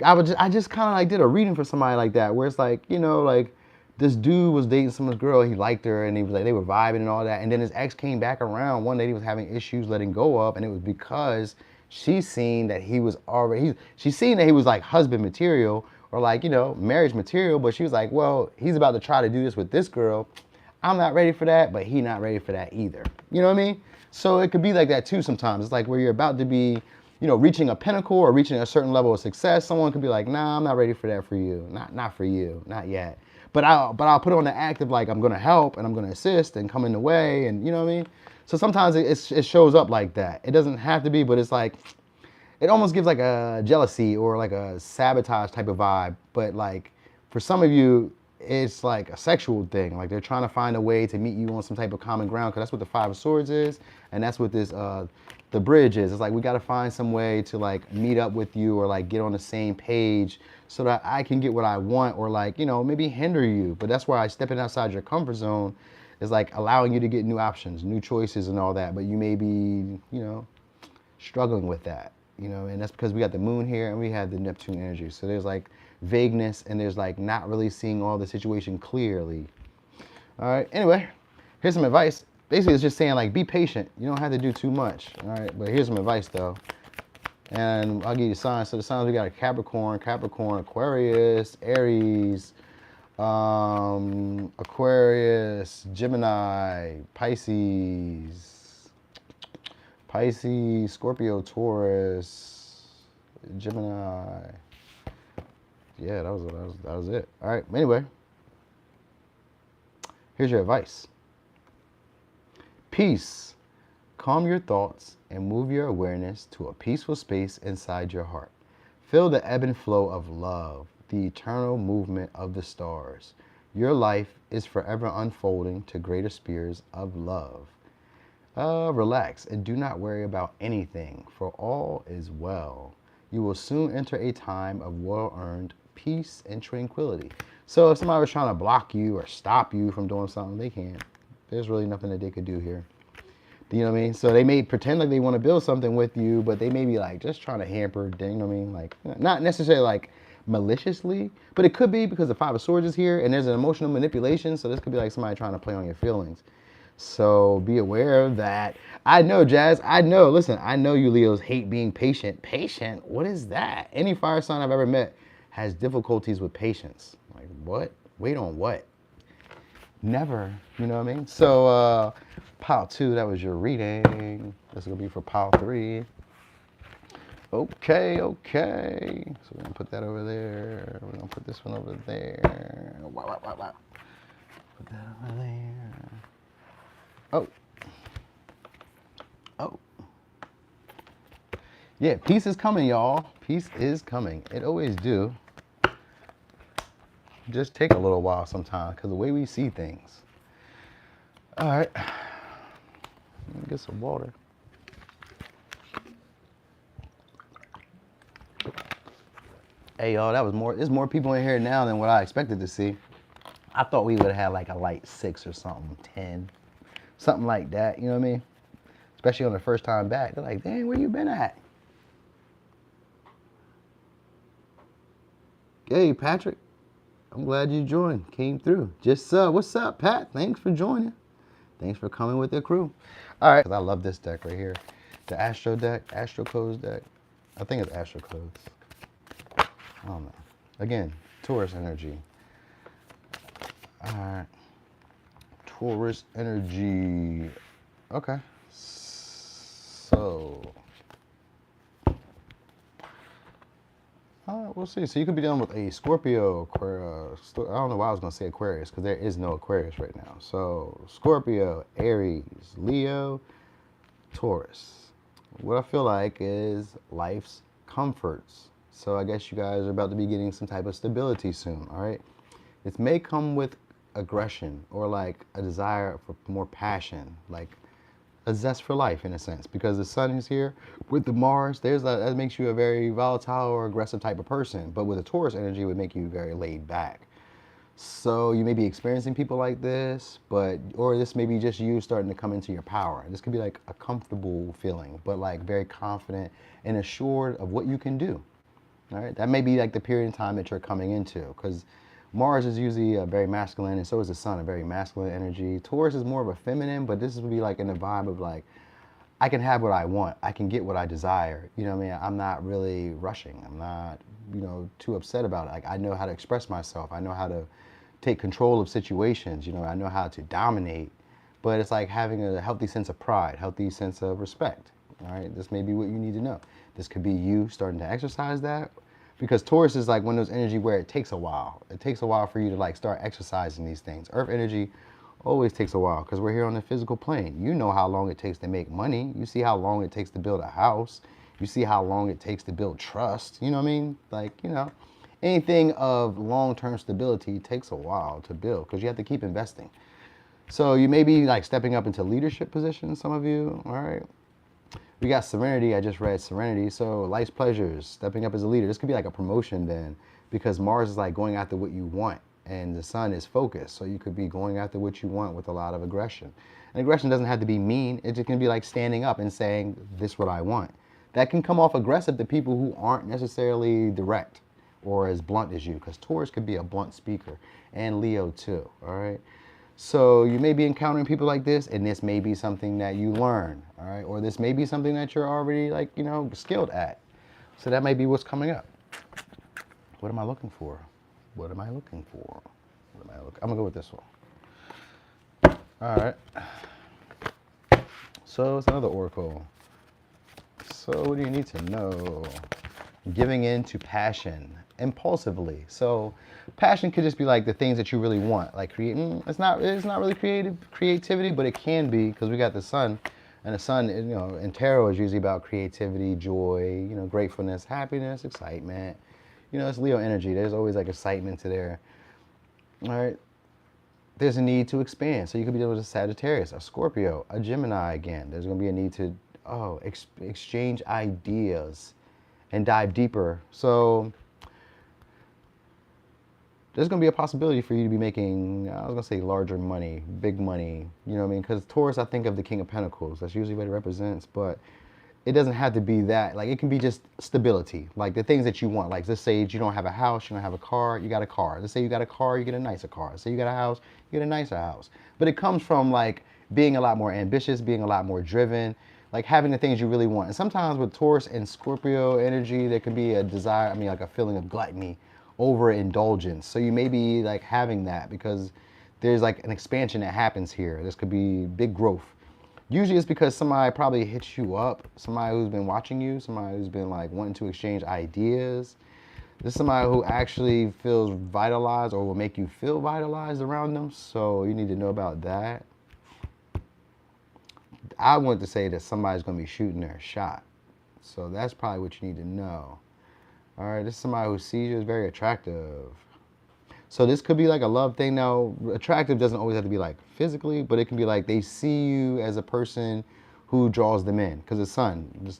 I just kind of like did a reading for somebody like that where it's like, like, this dude was dating some girl, he liked her, and he was like, they were vibing and all that. And then his ex came back around one day, he was having issues letting go of, and it was because she's seen that he was like husband material or like, marriage material, but she was like, well, he's about to try to do this with this girl. I'm not ready for that, but he not ready for that either. You know what I mean? So it could be like that too sometimes. It's like where you're about to be, reaching a pinnacle or reaching a certain level of success. Someone could be like, nah, I'm not ready for that for you. Not for you, not yet. But I'll put on the act of like, I'm going to help and I'm going to assist and come in the way. And you know what I mean? So sometimes it shows up like that. It doesn't have to be, but it's like, it almost gives like a jealousy or like a sabotage type of vibe. But like for some of you, it's like a sexual thing. Like they're trying to find a way to meet you on some type of common ground. Cause that's what the Five of Swords is. And that's what this, the bridge is. It's like, we got to find some way to like meet up with you or like get on the same page so that I can get what I want or like, maybe hinder you. But that's why stepping outside your comfort zone is like allowing you to get new options, new choices and all that. But you may be, struggling with that, and that's because we got the moon here and we have the Neptune energy. So there's like vagueness and there's like not really seeing all the situation clearly. All right, anyway, here's some advice. Basically, it's just saying like, be patient. You don't have to do too much, all right? But here's some advice though. And I'll give you signs. So the signs we got a Capricorn, Aquarius, Aries, Aquarius, Gemini, Pisces, Scorpio, Taurus, Gemini. Yeah, that was it. All right. Anyway, here's your advice. Peace. Calm your thoughts and move your awareness to a peaceful space inside your heart. Feel the ebb and flow of love, the eternal movement of the stars. Your life is forever unfolding to greater spheres of love. Relax and do not worry about anything, for all is well. You will soon enter a time of well-earned peace and tranquility. So if somebody was trying to block you or stop you from doing something, they can't. There's really nothing that they could do here. You know what I mean? So they may pretend like they want to build something with you, but they may be like just trying to hamper, you know what I mean? Like not necessarily like maliciously, but it could be because the Five of Swords is here and there's an emotional manipulation. So this could be like somebody trying to play on your feelings. So be aware of that. I know, Jazz. I know. Listen, I know you Leos hate being patient. Patient? What is that? Any fire sign I've ever met has difficulties with patience. Like, what? Wait on what? Never. You know what I mean? So, pile 2, that was your reading. This is going to be for pile 3. Okay. So we're going to put that over there. We're going to put this one over there. Wow. Put that over there. Oh. Yeah, peace is coming, y'all. Peace is coming. It always do. Just take a little while sometimes because the way we see things. All right. Let me get some water. Hey, y'all, that was more. There's more people in here now than what I expected to see. I thought we would have like a light 6 or something, 10. Something like that, you know what I mean? Especially on the first time back. They're like, dang, where you been at? Hey, Patrick. I'm glad you joined. Came through. Just what's up, Pat? Thanks for joining. Thanks for coming with the crew. All right. I love this deck right here. The Astro deck, Astro Codes deck. I think it's Astro Codes. I don't know. Again, Taurus energy. All right. Taurus energy. Okay. So, we'll see. So you could be dealing with a Scorpio, Aquarius. I don't know why I was going to say Aquarius because there is no Aquarius right now. So Scorpio, Aries, Leo, Taurus. What I feel like is life's comforts. So I guess you guys are about to be getting some type of stability soon, all right? It may come with aggression or like a desire for more passion, like a zest for life in a sense, because the sun is here with the Mars. That makes you a very volatile or aggressive type of person, but with a Taurus energy, it would make you very laid back. So you may be experiencing people like this, or this may be just you starting to come into your power. This could be like a comfortable feeling, but like very confident and assured of what you can do. All right, that may be like the period of time that you're coming into, because Mars is usually very masculine, and so is the sun, a very masculine energy. Taurus is more of a feminine, but this would be like in the vibe of like, I can have what I want. I can get what I desire. You know what I mean? I'm not really rushing. I'm not, too upset about it. Like, I know how to express myself. I know how to take control of situations. I know how to dominate. But it's like having a healthy sense of pride, healthy sense of respect. All right? This may be what you need to know. This could be you starting to exercise that. Because Taurus is like one of those energy where it takes a while. It takes a while for you to like start exercising these things. Earth energy always takes a while because we're here on the physical plane. You know how long it takes to make money. You see how long it takes to build a house. You see how long it takes to build trust. You know what I mean? Like, anything of long-term stability takes a while to build because you have to keep investing. So you may be like stepping up into leadership positions, some of you, all right? We got Serenity. I just read Serenity. So life's pleasures, stepping up as a leader. This could be like a promotion then, because Mars is like going after what you want and the sun is focused. So you could be going after what you want with a lot of aggression. And aggression doesn't have to be mean. It just can be like standing up and saying, this is what I want. That can come off aggressive to people who aren't necessarily direct or as blunt as you, because Taurus could be a blunt speaker, and Leo too, all right? So you may be encountering people like this, and this may be something that you learn, all right? Or this may be something that you're already like, skilled at. So that may be what's coming up. What am I looking for? What am I looking for? I'm gonna go with this one. All right. So it's another oracle. So what do you need to know? giving in to passion impulsively. So passion could just be like the things that you really want, like creating. It's not really creativity, but it can be because we got the sun, and the sun, in tarot is usually about creativity, joy, gratefulness, happiness, excitement. It's Leo energy. There's always like excitement to there. All right. There's a need to expand. So you could be dealing with a Sagittarius, a Scorpio, a Gemini again. There's going to be a need to exchange ideas and dive deeper. So there's going to be a possibility for you to be making, I was going to say larger money, big money, you know what I mean? Because Taurus, I think of the King of Pentacles. That's usually what it represents. But it doesn't have to be that. Like, it can be just stability. Like, the things that you want. Like, let's say you don't have a house, you don't have a car, you got a car. Let's say you got a car, you get a nicer car. Let's say you got a house, you get a nicer house. But it comes from, like, being a lot more ambitious, being a lot more driven, like having the things you really want. And sometimes with Taurus and Scorpio energy, there can be a desire, like a feeling of gluttony, overindulgence. So you may be like having that because there's like an expansion that happens here. This could be big growth. Usually it's because somebody probably hits you up, somebody who's been watching you, somebody who's been like wanting to exchange ideas. This is somebody who actually feels vitalized or will make you feel vitalized around them. So you need to know about that. I want to say that somebody's going to be shooting their shot. So that's probably what you need to know. All right, this is somebody who sees you as very attractive. So this could be like a love thing. Now, attractive doesn't always have to be like physically, but it can be like they see you as a person who draws them in. Because the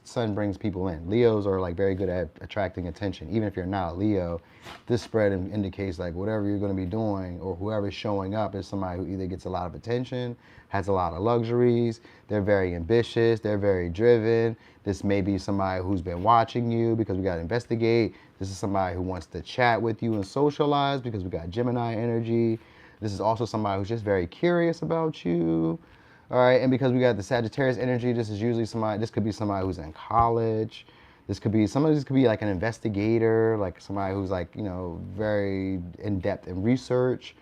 sun brings people in. Leos are like very good at attracting attention. Even if you're not a Leo, this spread indicates like whatever you're going to be doing or whoever's showing up is somebody who either gets a lot of attention, has a lot of luxuries, they're very ambitious, they're very driven. This may be somebody who's been watching you because we got to investigate. This is somebody who wants to chat with you and socialize because we got Gemini energy. This is also somebody who's just very curious about you. All right, and because we got the Sagittarius energy, this is usually somebody, this could be somebody who's in college. This could be like an investigator, like somebody who's like, very in-depth in research.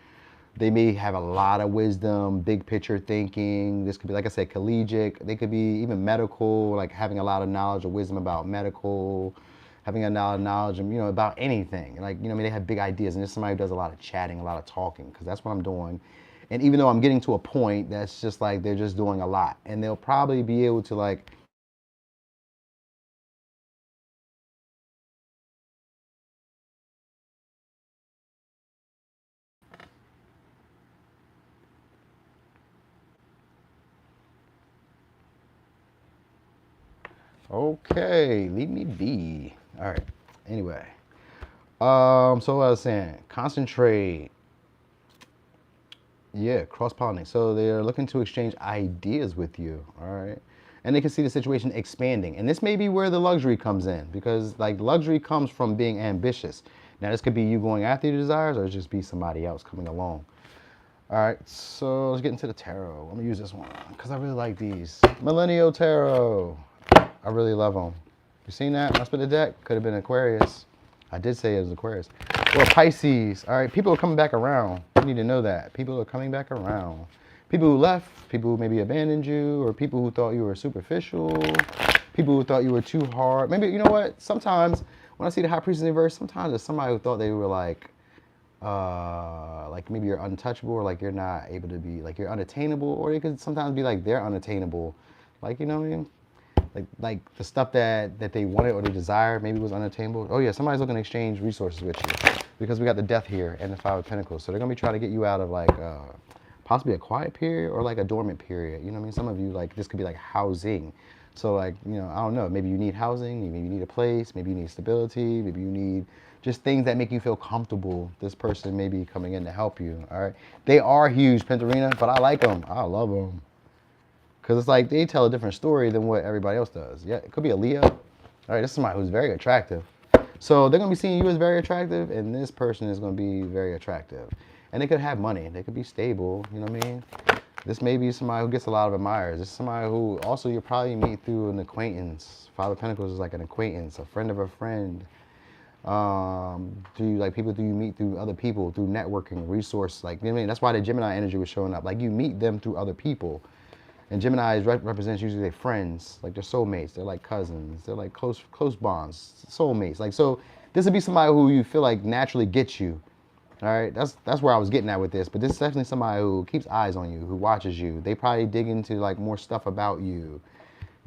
They may have a lot of wisdom, big picture thinking. This could be, like I said, collegiate. They could be even medical, like having a lot of knowledge or wisdom about medical, having a lot of knowledge, about anything. Like, they have big ideas. And there's somebody who does a lot of chatting, a lot of talking, because that's what I'm doing. And even though I'm getting to a point that's just like they're just doing a lot. And they'll probably be able to like, okay, leave me be. All right. Anyway. So what I was saying, concentrate. Yeah, cross-pollinate. So they're looking to exchange ideas with you, all right? And they can see the situation expanding. And this may be where the luxury comes in because like luxury comes from being ambitious. Now this could be you going after your desires or just be somebody else coming along. All right, so let's get into the tarot. I'm gonna use this one because I really like these. Millennial Tarot. I really love them. You seen that? When I split the deck, could have been Aquarius. I did say it was Aquarius. Or Pisces. All right, people are coming back around. You need to know that. People are coming back around. People who left, people who maybe abandoned you, or people who thought you were superficial, people who thought you were too hard. Maybe, you know what? Sometimes when I see the High Priestess in reverse, sometimes there's somebody who thought they were like maybe you're untouchable or like you're not able to be, like you're unattainable, or it could sometimes be like they're unattainable. Like, you know what I mean? Like the stuff that they wanted or they desired maybe was unattainable. Oh yeah, somebody's looking to exchange resources with you because we got the Death here and the Five of Pentacles. So they're gonna be trying to get you out of like possibly a quiet period or like a dormant period. You know what I mean? Some of you, like, this could be like housing. So like, I don't know, maybe you need housing, maybe you need a place, maybe you need stability, maybe you need just things that make you feel comfortable. This person may be coming in to help you, all right? They are huge, Pentarina, but I like them. I love them. Because it's like they tell a different story than what everybody else does. Yeah, it could be a Leo. All right, this is somebody who's very attractive. So they're going to be seeing you as very attractive, and this person is going to be very attractive. And they could have money. They could be stable, you know what I mean? This may be somebody who gets a lot of admirers. This is somebody who also you'll probably meet through an acquaintance. Five of Pentacles is like an acquaintance, a friend of a friend. Do you meet through other people, through networking, resource, like, you know what I mean? That's why the Gemini energy was showing up. Like, you meet them through other people. And Gemini represents usually their friends, like their soulmates. They're like cousins. They're like close bonds, soulmates. Like, so this would be somebody who you feel like naturally gets you. All right, that's where I was getting at with this. But this is definitely somebody who keeps eyes on you, who watches you. They probably dig into like more stuff about you.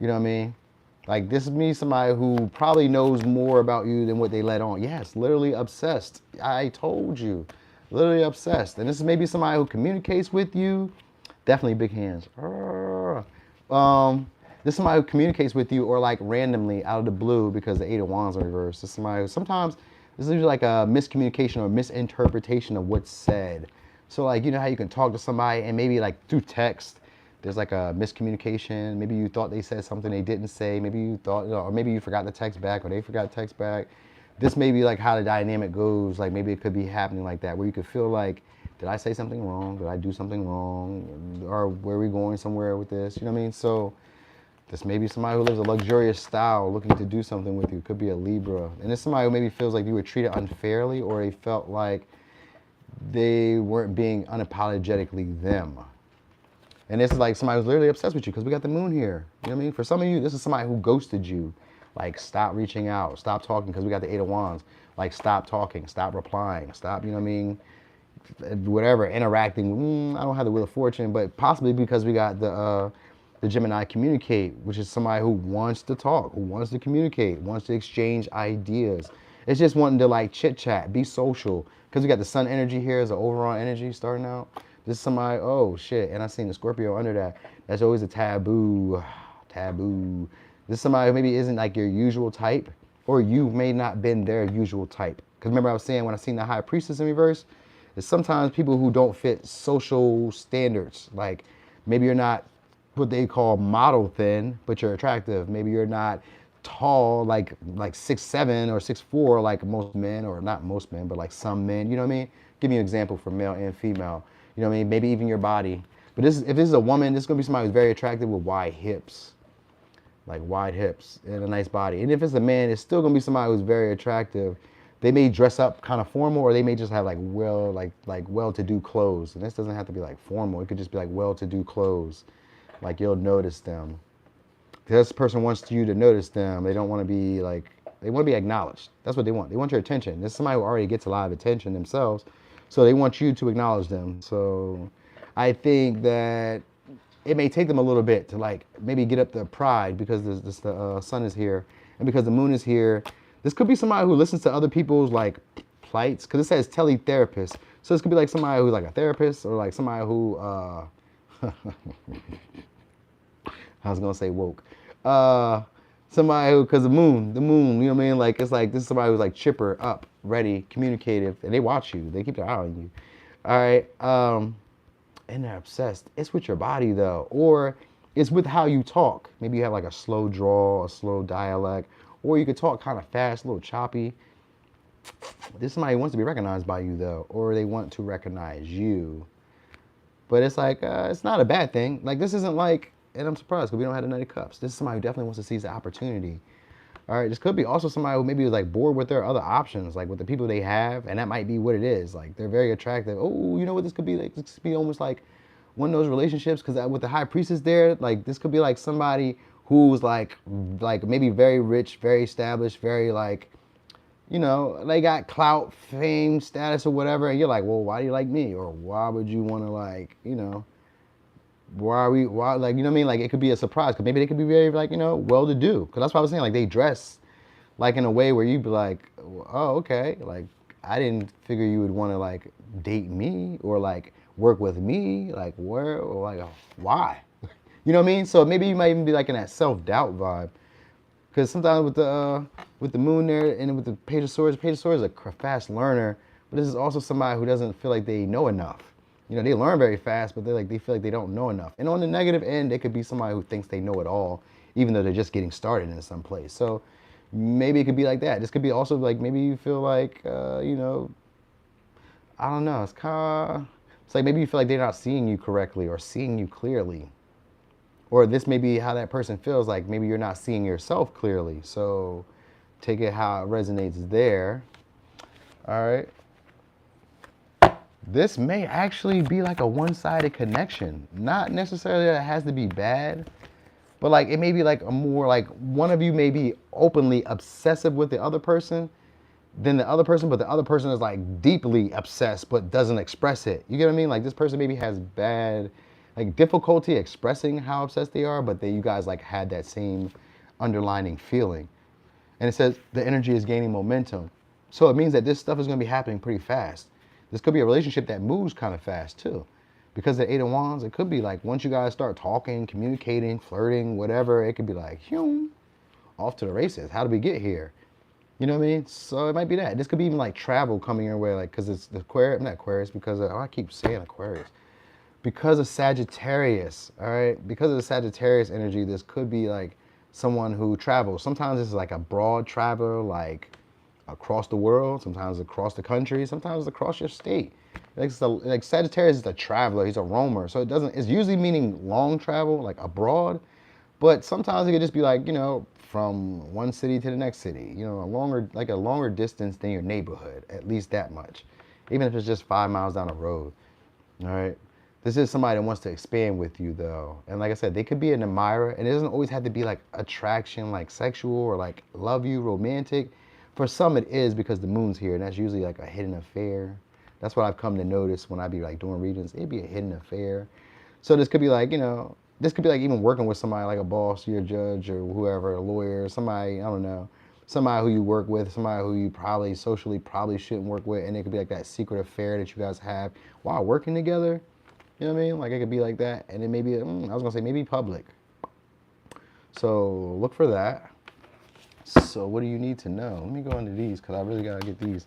You know what I mean? Like, this is me, somebody who probably knows more about you than what they let on. Yes, literally obsessed. I told you, literally obsessed. And this is maybe somebody who communicates with you. Definitely big hands. This is somebody who communicates with you, or like randomly out of the blue, because the Eight of Wands are reversed. This is somebody who sometimes, this is usually like a miscommunication or misinterpretation of what's said. So like, you know how you can talk to somebody and maybe like through text, there's like a miscommunication. Maybe you thought they said something they didn't say. Maybe you thought, or maybe you forgot to text back, or they forgot to text back. This may be like how the dynamic goes. Like, maybe it could be happening like that, where you could feel like, did I say something wrong? Did I do something wrong? Or were we going somewhere with this? You know what I mean? So this may be somebody who lives a luxurious style, looking to do something with you. Could be a Libra. And it's somebody who maybe feels like you were treated unfairly, or they felt like they weren't being unapologetically them. And this is like somebody who's literally obsessed with you, because we got the moon here. You know what I mean? For some of you, this is somebody who ghosted you. Like, stop reaching out, stop talking, because we got the Eight of Wands. Like, stop talking, stop replying, stop, you know what I mean? Whatever, interacting. I don't have the Wheel of Fortune, but possibly because we got the Gemini communicate, which is somebody who wants to talk, who wants to communicate, wants to exchange ideas. It's just wanting to like chit chat, be social. Because we got the Sun energy here as an overall energy starting out. This is somebody, oh shit, and I seen the Scorpio under that. That's always a taboo, taboo. This is somebody who maybe isn't like your usual type, or you may not been their usual type. Because remember I was saying when I seen the High Priestess in reverse, it's sometimes people who don't fit social standards. Like, maybe you're not what they call model thin, but you're attractive. Maybe you're not tall, like 6'7" or 6'4", like most men, or not most men, but like some men. You know what I mean? Give me an example for male and female. You know what I mean? Maybe even your body. But if this is a woman, this is gonna be somebody who's very attractive with wide hips. Like wide hips and a nice body. And if it's a man, it's still gonna be somebody who's very attractive. They may dress up kind of formal, or they may just have like well-to-do clothes. And this doesn't have to be like formal. It could just be like well-to-do clothes. Like, you'll notice them. This person wants you to notice them. They don't want to be like, they want to be acknowledged. That's what they want. They want your attention. This is somebody who already gets a lot of attention themselves. So they want you to acknowledge them. So I think that it may take them a little bit to like maybe get up the pride, because the sun is here, and because the moon is here. This could be somebody who listens to other people's like plights, because it says teletherapist. So this could be like somebody who's like a therapist, or like somebody who I was gonna say woke. Somebody who, because the moon, you know what I mean? Like, it's like, this is somebody who's like chipper, up, ready, communicative, and they watch you. They keep their eye on you. All right. And they're obsessed. It's with your body though, or it's with how you talk. Maybe you have like a slow drawl, a slow dialect, or you could talk kind of fast, a little choppy. This is somebody who wants to be recognized by you though, or they want to recognize you. But it's like, it's not a bad thing. Like, this isn't like, and I'm surprised because we don't have the Knight of Cups. This is somebody who definitely wants to seize the opportunity. All right, this could be also somebody who maybe is like bored with their other options, like with the people they have, and that might be what it is. Like, they're very attractive. Oh, you know what this could be? Like, this could be almost like one of those relationships, because with the High Priestess there, like, this could be like somebody who's like maybe very rich, very established, very like, you know, they got clout, fame, status, or whatever, and you're like, well, why do you like me? Or why would you want to, like, you know, why, like, you know what I mean? Like, it could be a surprise, because maybe they could be very, like, you know, well-to-do. Because that's what I was saying, like, they dress, like, in a way where you'd be like, oh, okay, like, I didn't figure you would want to, like, date me, or, like, work with me, like, where, or, like, why? You know what I mean? So maybe you might even be, like, in that self-doubt vibe. Because sometimes with the moon there, and with the Page of Swords is a fast learner, but this is also somebody who doesn't feel like they know enough. You know, they learn very fast, but they feel like they don't know enough. And on the negative end, they could be somebody who thinks they know it all, even though they're just getting started in some place. So maybe it could be like that. This could be also like, maybe you feel like, you know, I don't know. It's like maybe you feel like they're not seeing you correctly or seeing you clearly. Or this may be how that person feels, like maybe you're not seeing yourself clearly. So take it how it resonates there. All right. This may actually be like a one-sided connection. Not necessarily that it has to be bad, but like it may be like a more like one of you may be openly obsessive with the other person than the other person, but the other person is like deeply obsessed but doesn't express it. You get what I mean? Like this person maybe has bad, like difficulty expressing how obsessed they are, but then you guys like had that same underlining feeling. And it says the energy is gaining momentum. So it means that this stuff is going to be happening pretty fast. This could be a relationship that moves kind of fast too. Because the Eight of Wands, it could be like once you guys start talking, communicating, flirting, whatever, it could be like, off to the races. How did we get here? You know what I mean? So it might be that. This could be even like travel coming your way, like because it's the Aquarius, not Aquarius, because I keep saying Aquarius. Because of Sagittarius, all right? Because of the Sagittarius energy, this could be like someone who travels. Sometimes this is like a broad travel, like across the world, sometimes across the country, sometimes across your state. Like Sagittarius is a traveler, he's a roamer. So it's usually meaning long travel, like abroad. But sometimes it could just be like, from one city to the next city, a longer distance than your neighborhood, at least that much. Even if it's just 5 miles down the road, all right? This is somebody that wants to expand with you though. And like I said, they could be an admirer, and it doesn't always have to be like attraction, like sexual or like love you, romantic. For some it is because the moon's here, and that's usually like a hidden affair. That's what I've come to notice when I be like doing readings. It'd be a hidden affair. So this could be like, this could be like even working with somebody like a boss, your judge or whoever, a lawyer, somebody, I don't know, somebody who you work with, somebody who you probably socially probably shouldn't work with. And it could be like that secret affair that you guys have while working together. You know what I mean? Like it could be like that. And it may be, I was gonna say maybe public. So look for that. So what do you need to know? Let me go into these because I really gotta get these.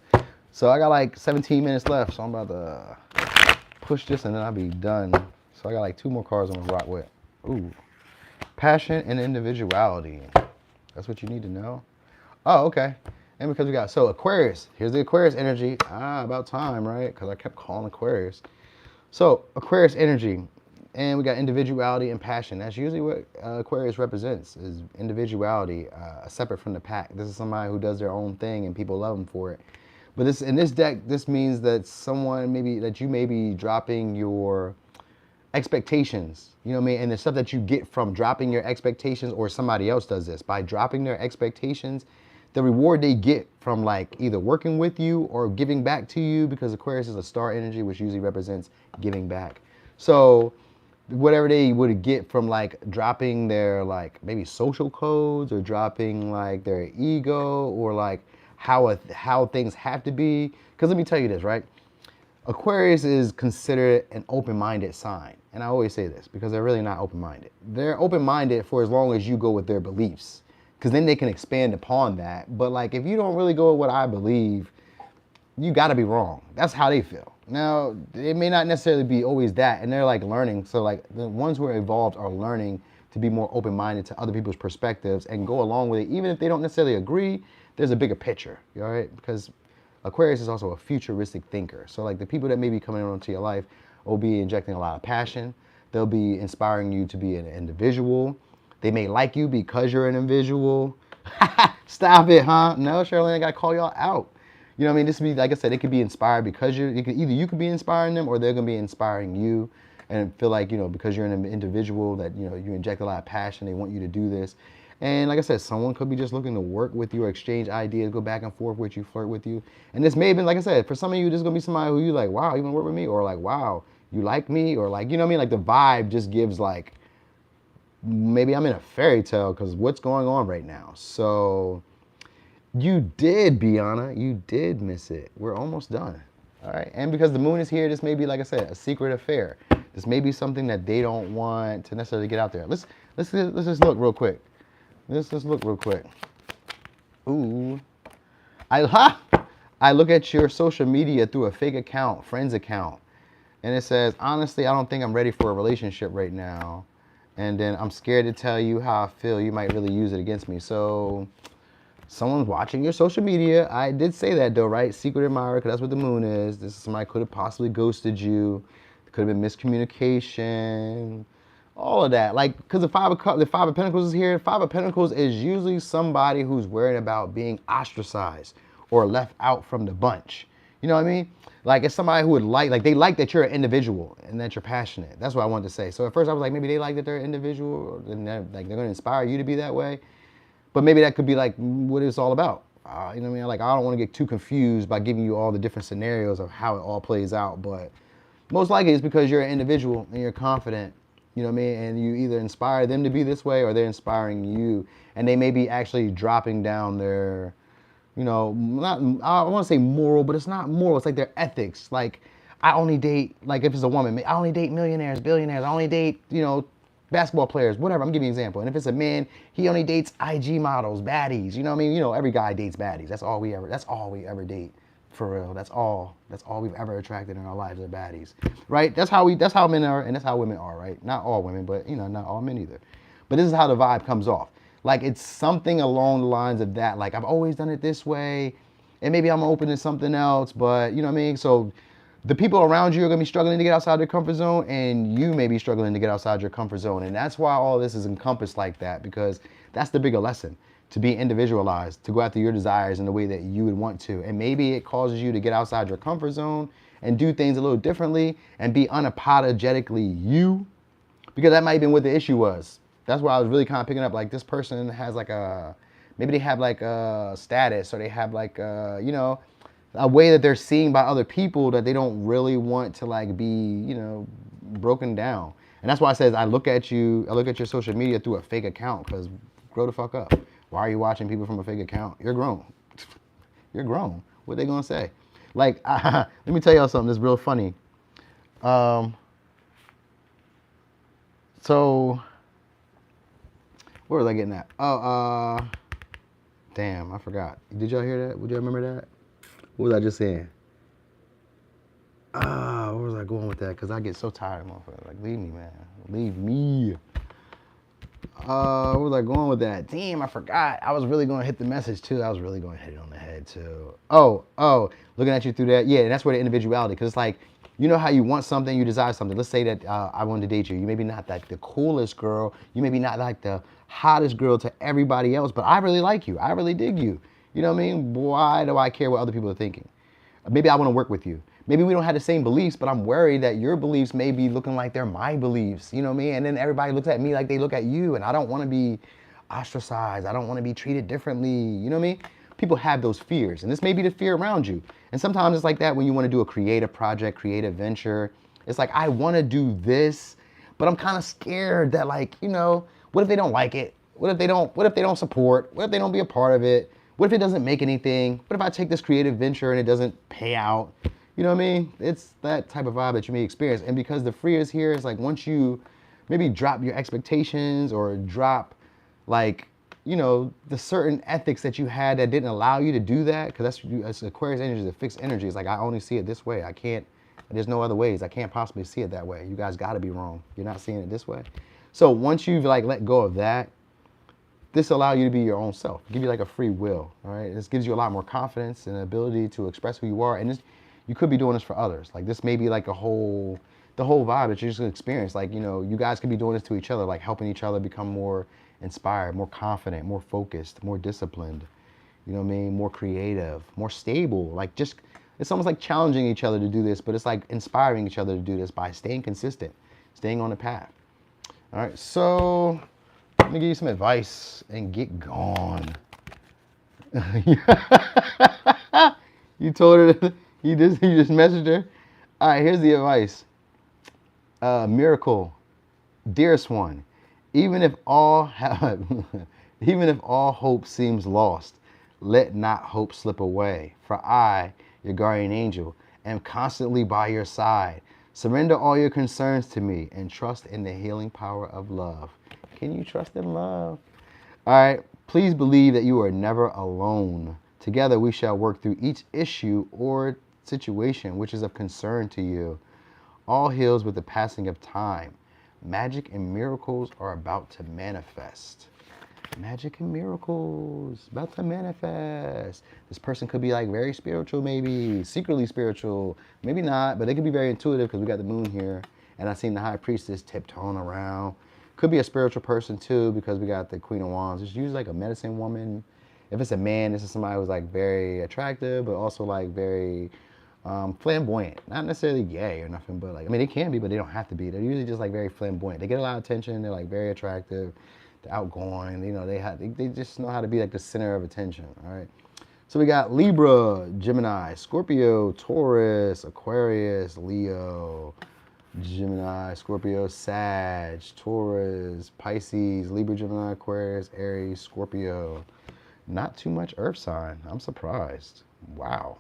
So I got like 17 minutes left. So I'm about to push this and then I'll be done. So I got like 2 more cards I'm gonna rock with. Ooh. Passion and individuality. That's what you need to know. Oh, okay. And because we got, so Aquarius, here's the Aquarius energy. About time, right? Because I kept calling Aquarius. So Aquarius energy, and we got individuality and passion. That's usually what Aquarius represents, is individuality, separate from the pack. This is somebody who does their own thing and people love them for it. But this, in this deck, this means that you may be dropping your expectations, you know what I mean? And the stuff that you get from dropping your expectations, or somebody else does this, by dropping their expectations, the reward they get from like either working with you or giving back to you, because Aquarius is a star energy, which usually represents giving back. So whatever they would get from like dropping their like maybe social codes, or dropping like their ego, or like how things have to be. Because let me tell you this, right? Aquarius is considered an open-minded sign. And I always say this because they're really not open-minded. They're open-minded for as long as you go with their beliefs, because then they can expand upon that. But like if you don't really go with what I believe, you got to be wrong. That's how they feel. Now, it may not necessarily be always that, and they're like learning. So like the ones who are evolved are learning to be more open-minded to other people's perspectives and go along with it. Even if they don't necessarily agree, there's a bigger picture, all right? Because Aquarius is also a futuristic thinker. So like the people that may be coming into your life will be injecting a lot of passion. They'll be inspiring you to be an individual. They may like you because you're an individual. Stop it, huh? No, Charlene, I gotta call y'all out. You know what I mean? This would be, like I said, it could be inspired because either you could be inspiring them, or they're gonna be inspiring you, and feel like, because you're an individual that, you inject a lot of passion, they want you to do this. And like I said, someone could be just looking to work with you or exchange ideas, go back and forth with you, flirt with you. And this may have been, like I said, for some of you, this is gonna be somebody who you like, wow, you wanna work with me? Or like, wow, you like me? Or like, you know what I mean? Like the vibe just gives like, maybe I'm in a fairy tale because what's going on right now. So you did, Biana, you did miss it. We're almost done. All right, and because the moon is here, this may be, like I said, a secret affair. This may be something that they don't want to necessarily get out there. Let's just look real quick. Let's just look real quick. Ooh, I look at your social media through a fake account, friend's account, and it says, honestly, I don't think I'm ready for a relationship right now. And then I'm scared to tell you how I feel. You might really use it against me. So someone's watching your social media. I did say that though, right? Secret admirer, because that's what the moon is. This is somebody could have possibly ghosted you. It could have been miscommunication. All of that. Like, because the Five of Pentacles is here. Five of Pentacles is usually somebody who's worried about being ostracized or left out from the bunch. You know what I mean? Like it's somebody who would like they like that you're an individual and that you're passionate. That's what I wanted to say. So at first I was like, maybe they like that they're an individual, and they're gonna inspire you to be that way. But maybe that could be like what it's all about. You know what I mean? Like I don't want to get too confused by giving you all the different scenarios of how it all plays out. But most likely it's because you're an individual and you're confident. You know what I mean? And you either inspire them to be this way or they're inspiring you. And they may be actually dropping down their, you know, not I want to say moral, but it's not moral. It's like their ethics. Like I only date, like if it's a woman, I only date millionaires, billionaires. I only date, you know, basketball players, whatever. I'm giving you an example. And if it's a man, he only dates IG models, baddies. You know what I mean? You know, every guy dates baddies. That's all we ever date. For real. That's all we've ever attracted in our lives are baddies. Right? That's how men are and that's how women are, right? Not all women, but you know, not all men either. But this is how the vibe comes off. Like it's something along the lines of that. Like I've always done it this way, and maybe I'm open to something else, but you know what I mean? So the people around you are gonna be struggling to get outside their comfort zone, and you may be struggling to get outside your comfort zone. And that's why all this is encompassed like that, because that's the bigger lesson. To be individualized, to go after your desires in the way that you would want to. And maybe it causes you to get outside your comfort zone and do things a little differently and be unapologetically you, because that might have been what the issue was. That's why I was really kind of picking up, like this person has like maybe they have like a status, or they have like you know, a way that they're seen by other people that they don't really want to like be, you know, broken down. And that's why I says I look at your social media through a fake account, because grow the fuck up. Why are you watching people from a fake account? You're grown. You're grown. What are they gonna say? Like, let me tell y'all something that's real funny. So where was I getting at? Oh, damn, I forgot. Did y'all hear that? Would y'all remember that? What was I just saying? Where was I going with that? Because I get so tired, motherfucker. Like, leave me, man. Leave me. Where was I going with that? Damn, I forgot. I was really going to hit the message, too. I was really going to hit it on the head, too. Oh, looking at you through that. Yeah, and that's where the individuality, because it's like, you know how you want something, you desire something. Let's say that I wanted to date you. You may be not like the coolest girl. You may be not like the hottest girl to everybody else, but I really like you. I really dig you. You know what I mean? Why do I care what other people are thinking? Maybe I want to work with you. Maybe we don't have the same beliefs, but I'm worried that your beliefs may be looking like they're my beliefs. You know what I mean? And then everybody looks at me like they look at you, and I don't want to be ostracized. I don't want to be treated differently. You know what I mean? People have those fears, and this may be the fear around you. And sometimes it's like that when you want to do a creative project, creative venture. It's like, I want to do this, but I'm kind of scared that, like, you know, what if they don't like it? What if they don't support? What if they don't be a part of it? What if it doesn't make anything? What if I take this creative venture and it doesn't pay out? You know what I mean? It's that type of vibe that you may experience. And because the fear is here, it's like once you maybe drop your expectations or drop, like, you know, the certain ethics that you had that didn't allow you to do that, because that's Aquarius energy is a fixed energy. It's like, I only see it this way. I can't, there's no other ways. I can't possibly see it that way. You guys got to be wrong. You're not seeing it this way. So once you've like let go of that, this allows you to be your own self, give you like a free will, all right? This gives you a lot more confidence and ability to express who you are. And this, you could be doing this for others. Like this may be like the whole vibe that you're just gonna experience. Like, you know, you guys could be doing this to each other, like helping each other become more inspired, more confident, more focused, more disciplined, you know what I mean? More creative, more stable. Like just, it's almost like challenging each other to do this, but it's like inspiring each other to do this by staying consistent, staying on the path. All right, so let me give you some advice and get gone. You told her, you just messaged her. All right, here's the advice. Miracle, dearest one, even if all hope seems lost, let not hope slip away. For I, your guardian angel, am constantly by your side. Surrender all your concerns to me and trust in the healing power of love. Can you trust in love? All right, please believe that you are never alone. Together we shall work through each issue or situation which is of concern to you. All heals with the passing of time. Magic and miracles are about to manifest. Magic and miracles about to manifest. This person could be like very spiritual, maybe secretly spiritual, maybe not, but they could be very intuitive because we got the moon here, and I seen the high priestess tiptoeing around. Could be a spiritual person too, because we got the Queen of Wands. It's usually like a medicine woman. If it's a man, this is somebody who's like very attractive, but also like very Flamboyant, not necessarily gay or nothing, but like, I mean, they can be, but they don't have to be. They're usually just like very flamboyant. They get a lot of attention. They're like very attractive. They're outgoing. You know, they just know how to be like the center of attention. All right. So we got Libra, Gemini, Scorpio, Taurus, Aquarius, Leo, Gemini, Scorpio, Sag, Taurus, Pisces, Libra, Gemini, Aquarius, Aries, Scorpio. Not too much Earth sign. I'm surprised. Wow.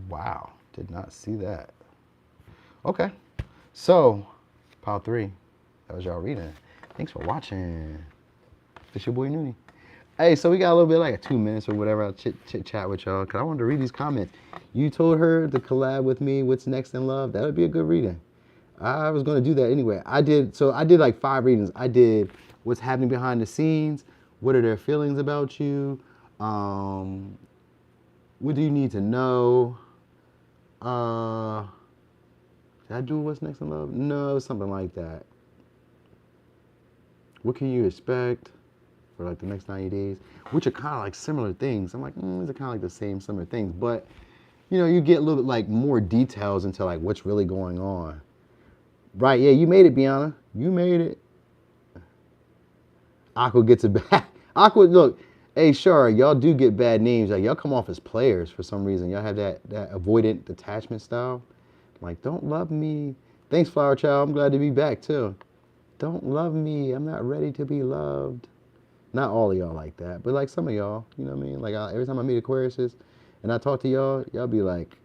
Wow, did not see that. Okay, so pile 3, that was y'all reading. Thanks for watching. It's your boy Noonie. Hey, so we got a little bit like 2 minutes or whatever. I'll chit chat with y'all because I wanted to read these comments. You told her to collab with me. What's next in love? That would be a good reading. I was gonna do that anyway. I did like 5 readings. I did what's happening behind the scenes. What are their feelings about you? What do you need to know? Did I do what's next in love? No, something like that. What can you expect for like the next 90 days? Which are kind of like similar things. I'm like, these are kind of like the same similar things, but you know, you get a little bit like more details into like what's really going on. Right? Yeah, you made it, Bianna. You made it. Aqua gets it back. Aqua, look. Hey, sure, y'all do get bad names. Like, y'all come off as players for some reason. Y'all have that avoidant detachment style. Like, don't love me. Thanks, Flower Child. I'm glad to be back, too. Don't love me. I'm not ready to be loved. Not all of y'all like that, but like some of y'all, you know what I mean? Like, every time I meet Aquariuses and I talk to y'all, y'all be like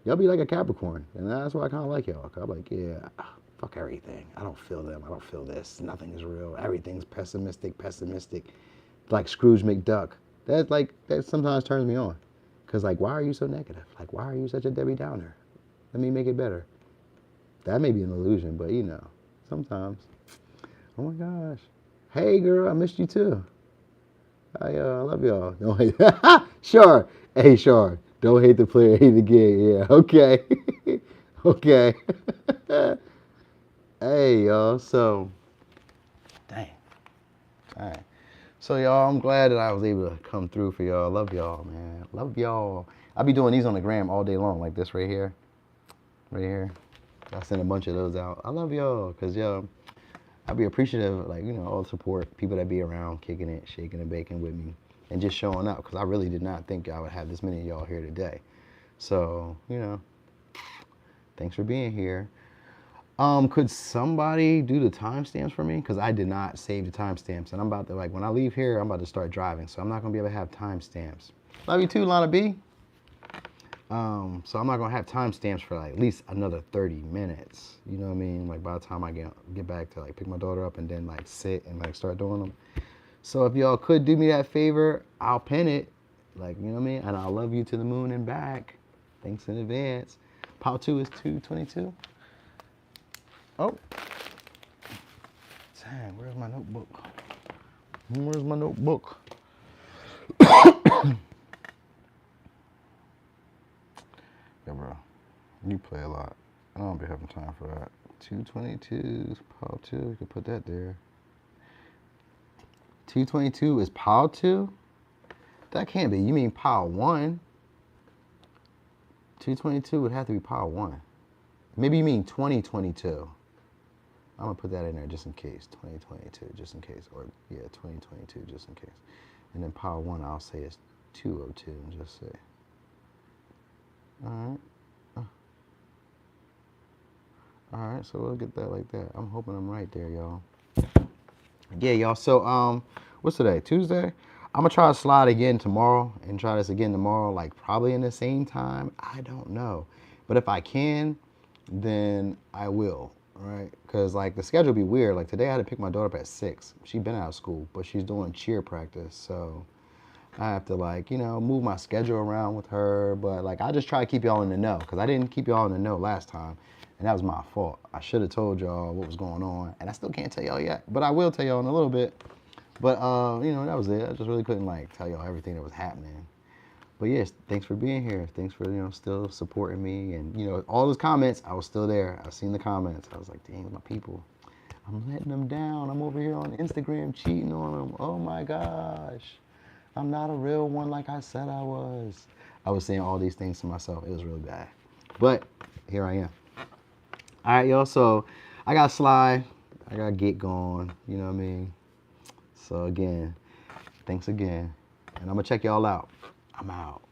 a Capricorn. And that's why I kind of like y'all. I'm like, yeah, fuck everything. I don't feel them. I don't feel this. Nothing is real. Everything's pessimistic. Like Scrooge McDuck. That sometimes turns me on. Cause like, why are you so negative? Like, why are you such a Debbie Downer? Let me make it better. That may be an illusion, but you know, sometimes. Oh my gosh. Hey girl, I missed you too. I love y'all. Don't hate. Sure. Hey, sure. Don't hate the player, hate the game. Yeah. Okay. Okay. Hey y'all. So, dang. All right. So y'all, I'm glad that I was able to come through for y'all. Love y'all, man. Love y'all. I'll be doing these on the gram all day long, like this right here. Right here. I send a bunch of those out. I love y'all, because y'all, I'll be appreciative of, like, you know, all the support, people that be around, kicking it, shaking and baking with me, and just showing up, because I really did not think I would have this many of y'all here today. So, you know, thanks for being here. Could somebody do the timestamps for me? Because I did not save the timestamps, and I'm about to, like, when I leave here, I'm about to start driving, so I'm not gonna be able to have timestamps. Love you too, Lana B. So I'm not gonna have timestamps for like at least another 30 minutes. You know what I mean? Like by the time I get back to like pick my daughter up and then like sit and like start doing them. So if y'all could do me that favor, I'll pin it. Like, you know what I mean? And I'll love you to the moon and back. Thanks in advance. Pile 2 is 222. Oh. Dang, where's my notebook? Where's my notebook? Yeah, bro. You play a lot. I don't be having time for that. 222 is pile 2. You can put that there. 222 is pile 2? That can't be. You mean pile 1? 222 would have to be pile 1. Maybe you mean 2022. I'm going to put that in there just in case. 2022, just in case. Or, yeah, 2022, just in case. And then pile 1, I'll say is 202 and just say. All right. All right, so we'll get that like that. I'm hoping I'm right there, y'all. Yeah, y'all. So, what's today? Tuesday? I'm gonna try to slide again tomorrow and try this again tomorrow, like probably in the same time. I don't know. But if I can, then I will, right? Because like the schedule be weird. Like today I had to pick my daughter up at 6. She's been out of school, but she's doing cheer practice. So I have to like, you know, move my schedule around with her. But like I just try to keep y'all in the know because I didn't keep y'all in the know last time. And that was my fault. I should have told y'all what was going on. And I still can't tell y'all yet, but I will tell y'all in a little bit. But, you know, that was it. I just really couldn't, like, tell y'all everything that was happening. But, yes, thanks for being here. Thanks for, you know, still supporting me. And, you know, all those comments, I was still there. I've seen the comments. I was like, dang, my people. I'm letting them down. I'm over here on Instagram cheating on them. Oh, my gosh. I'm not a real one like I said I was. I was saying all these things to myself. It was really bad. But here I am. All right, y'all. So I got Sly. I got Get going. You know what I mean? So again, thanks again. And I'm going to check y'all out. I'm out.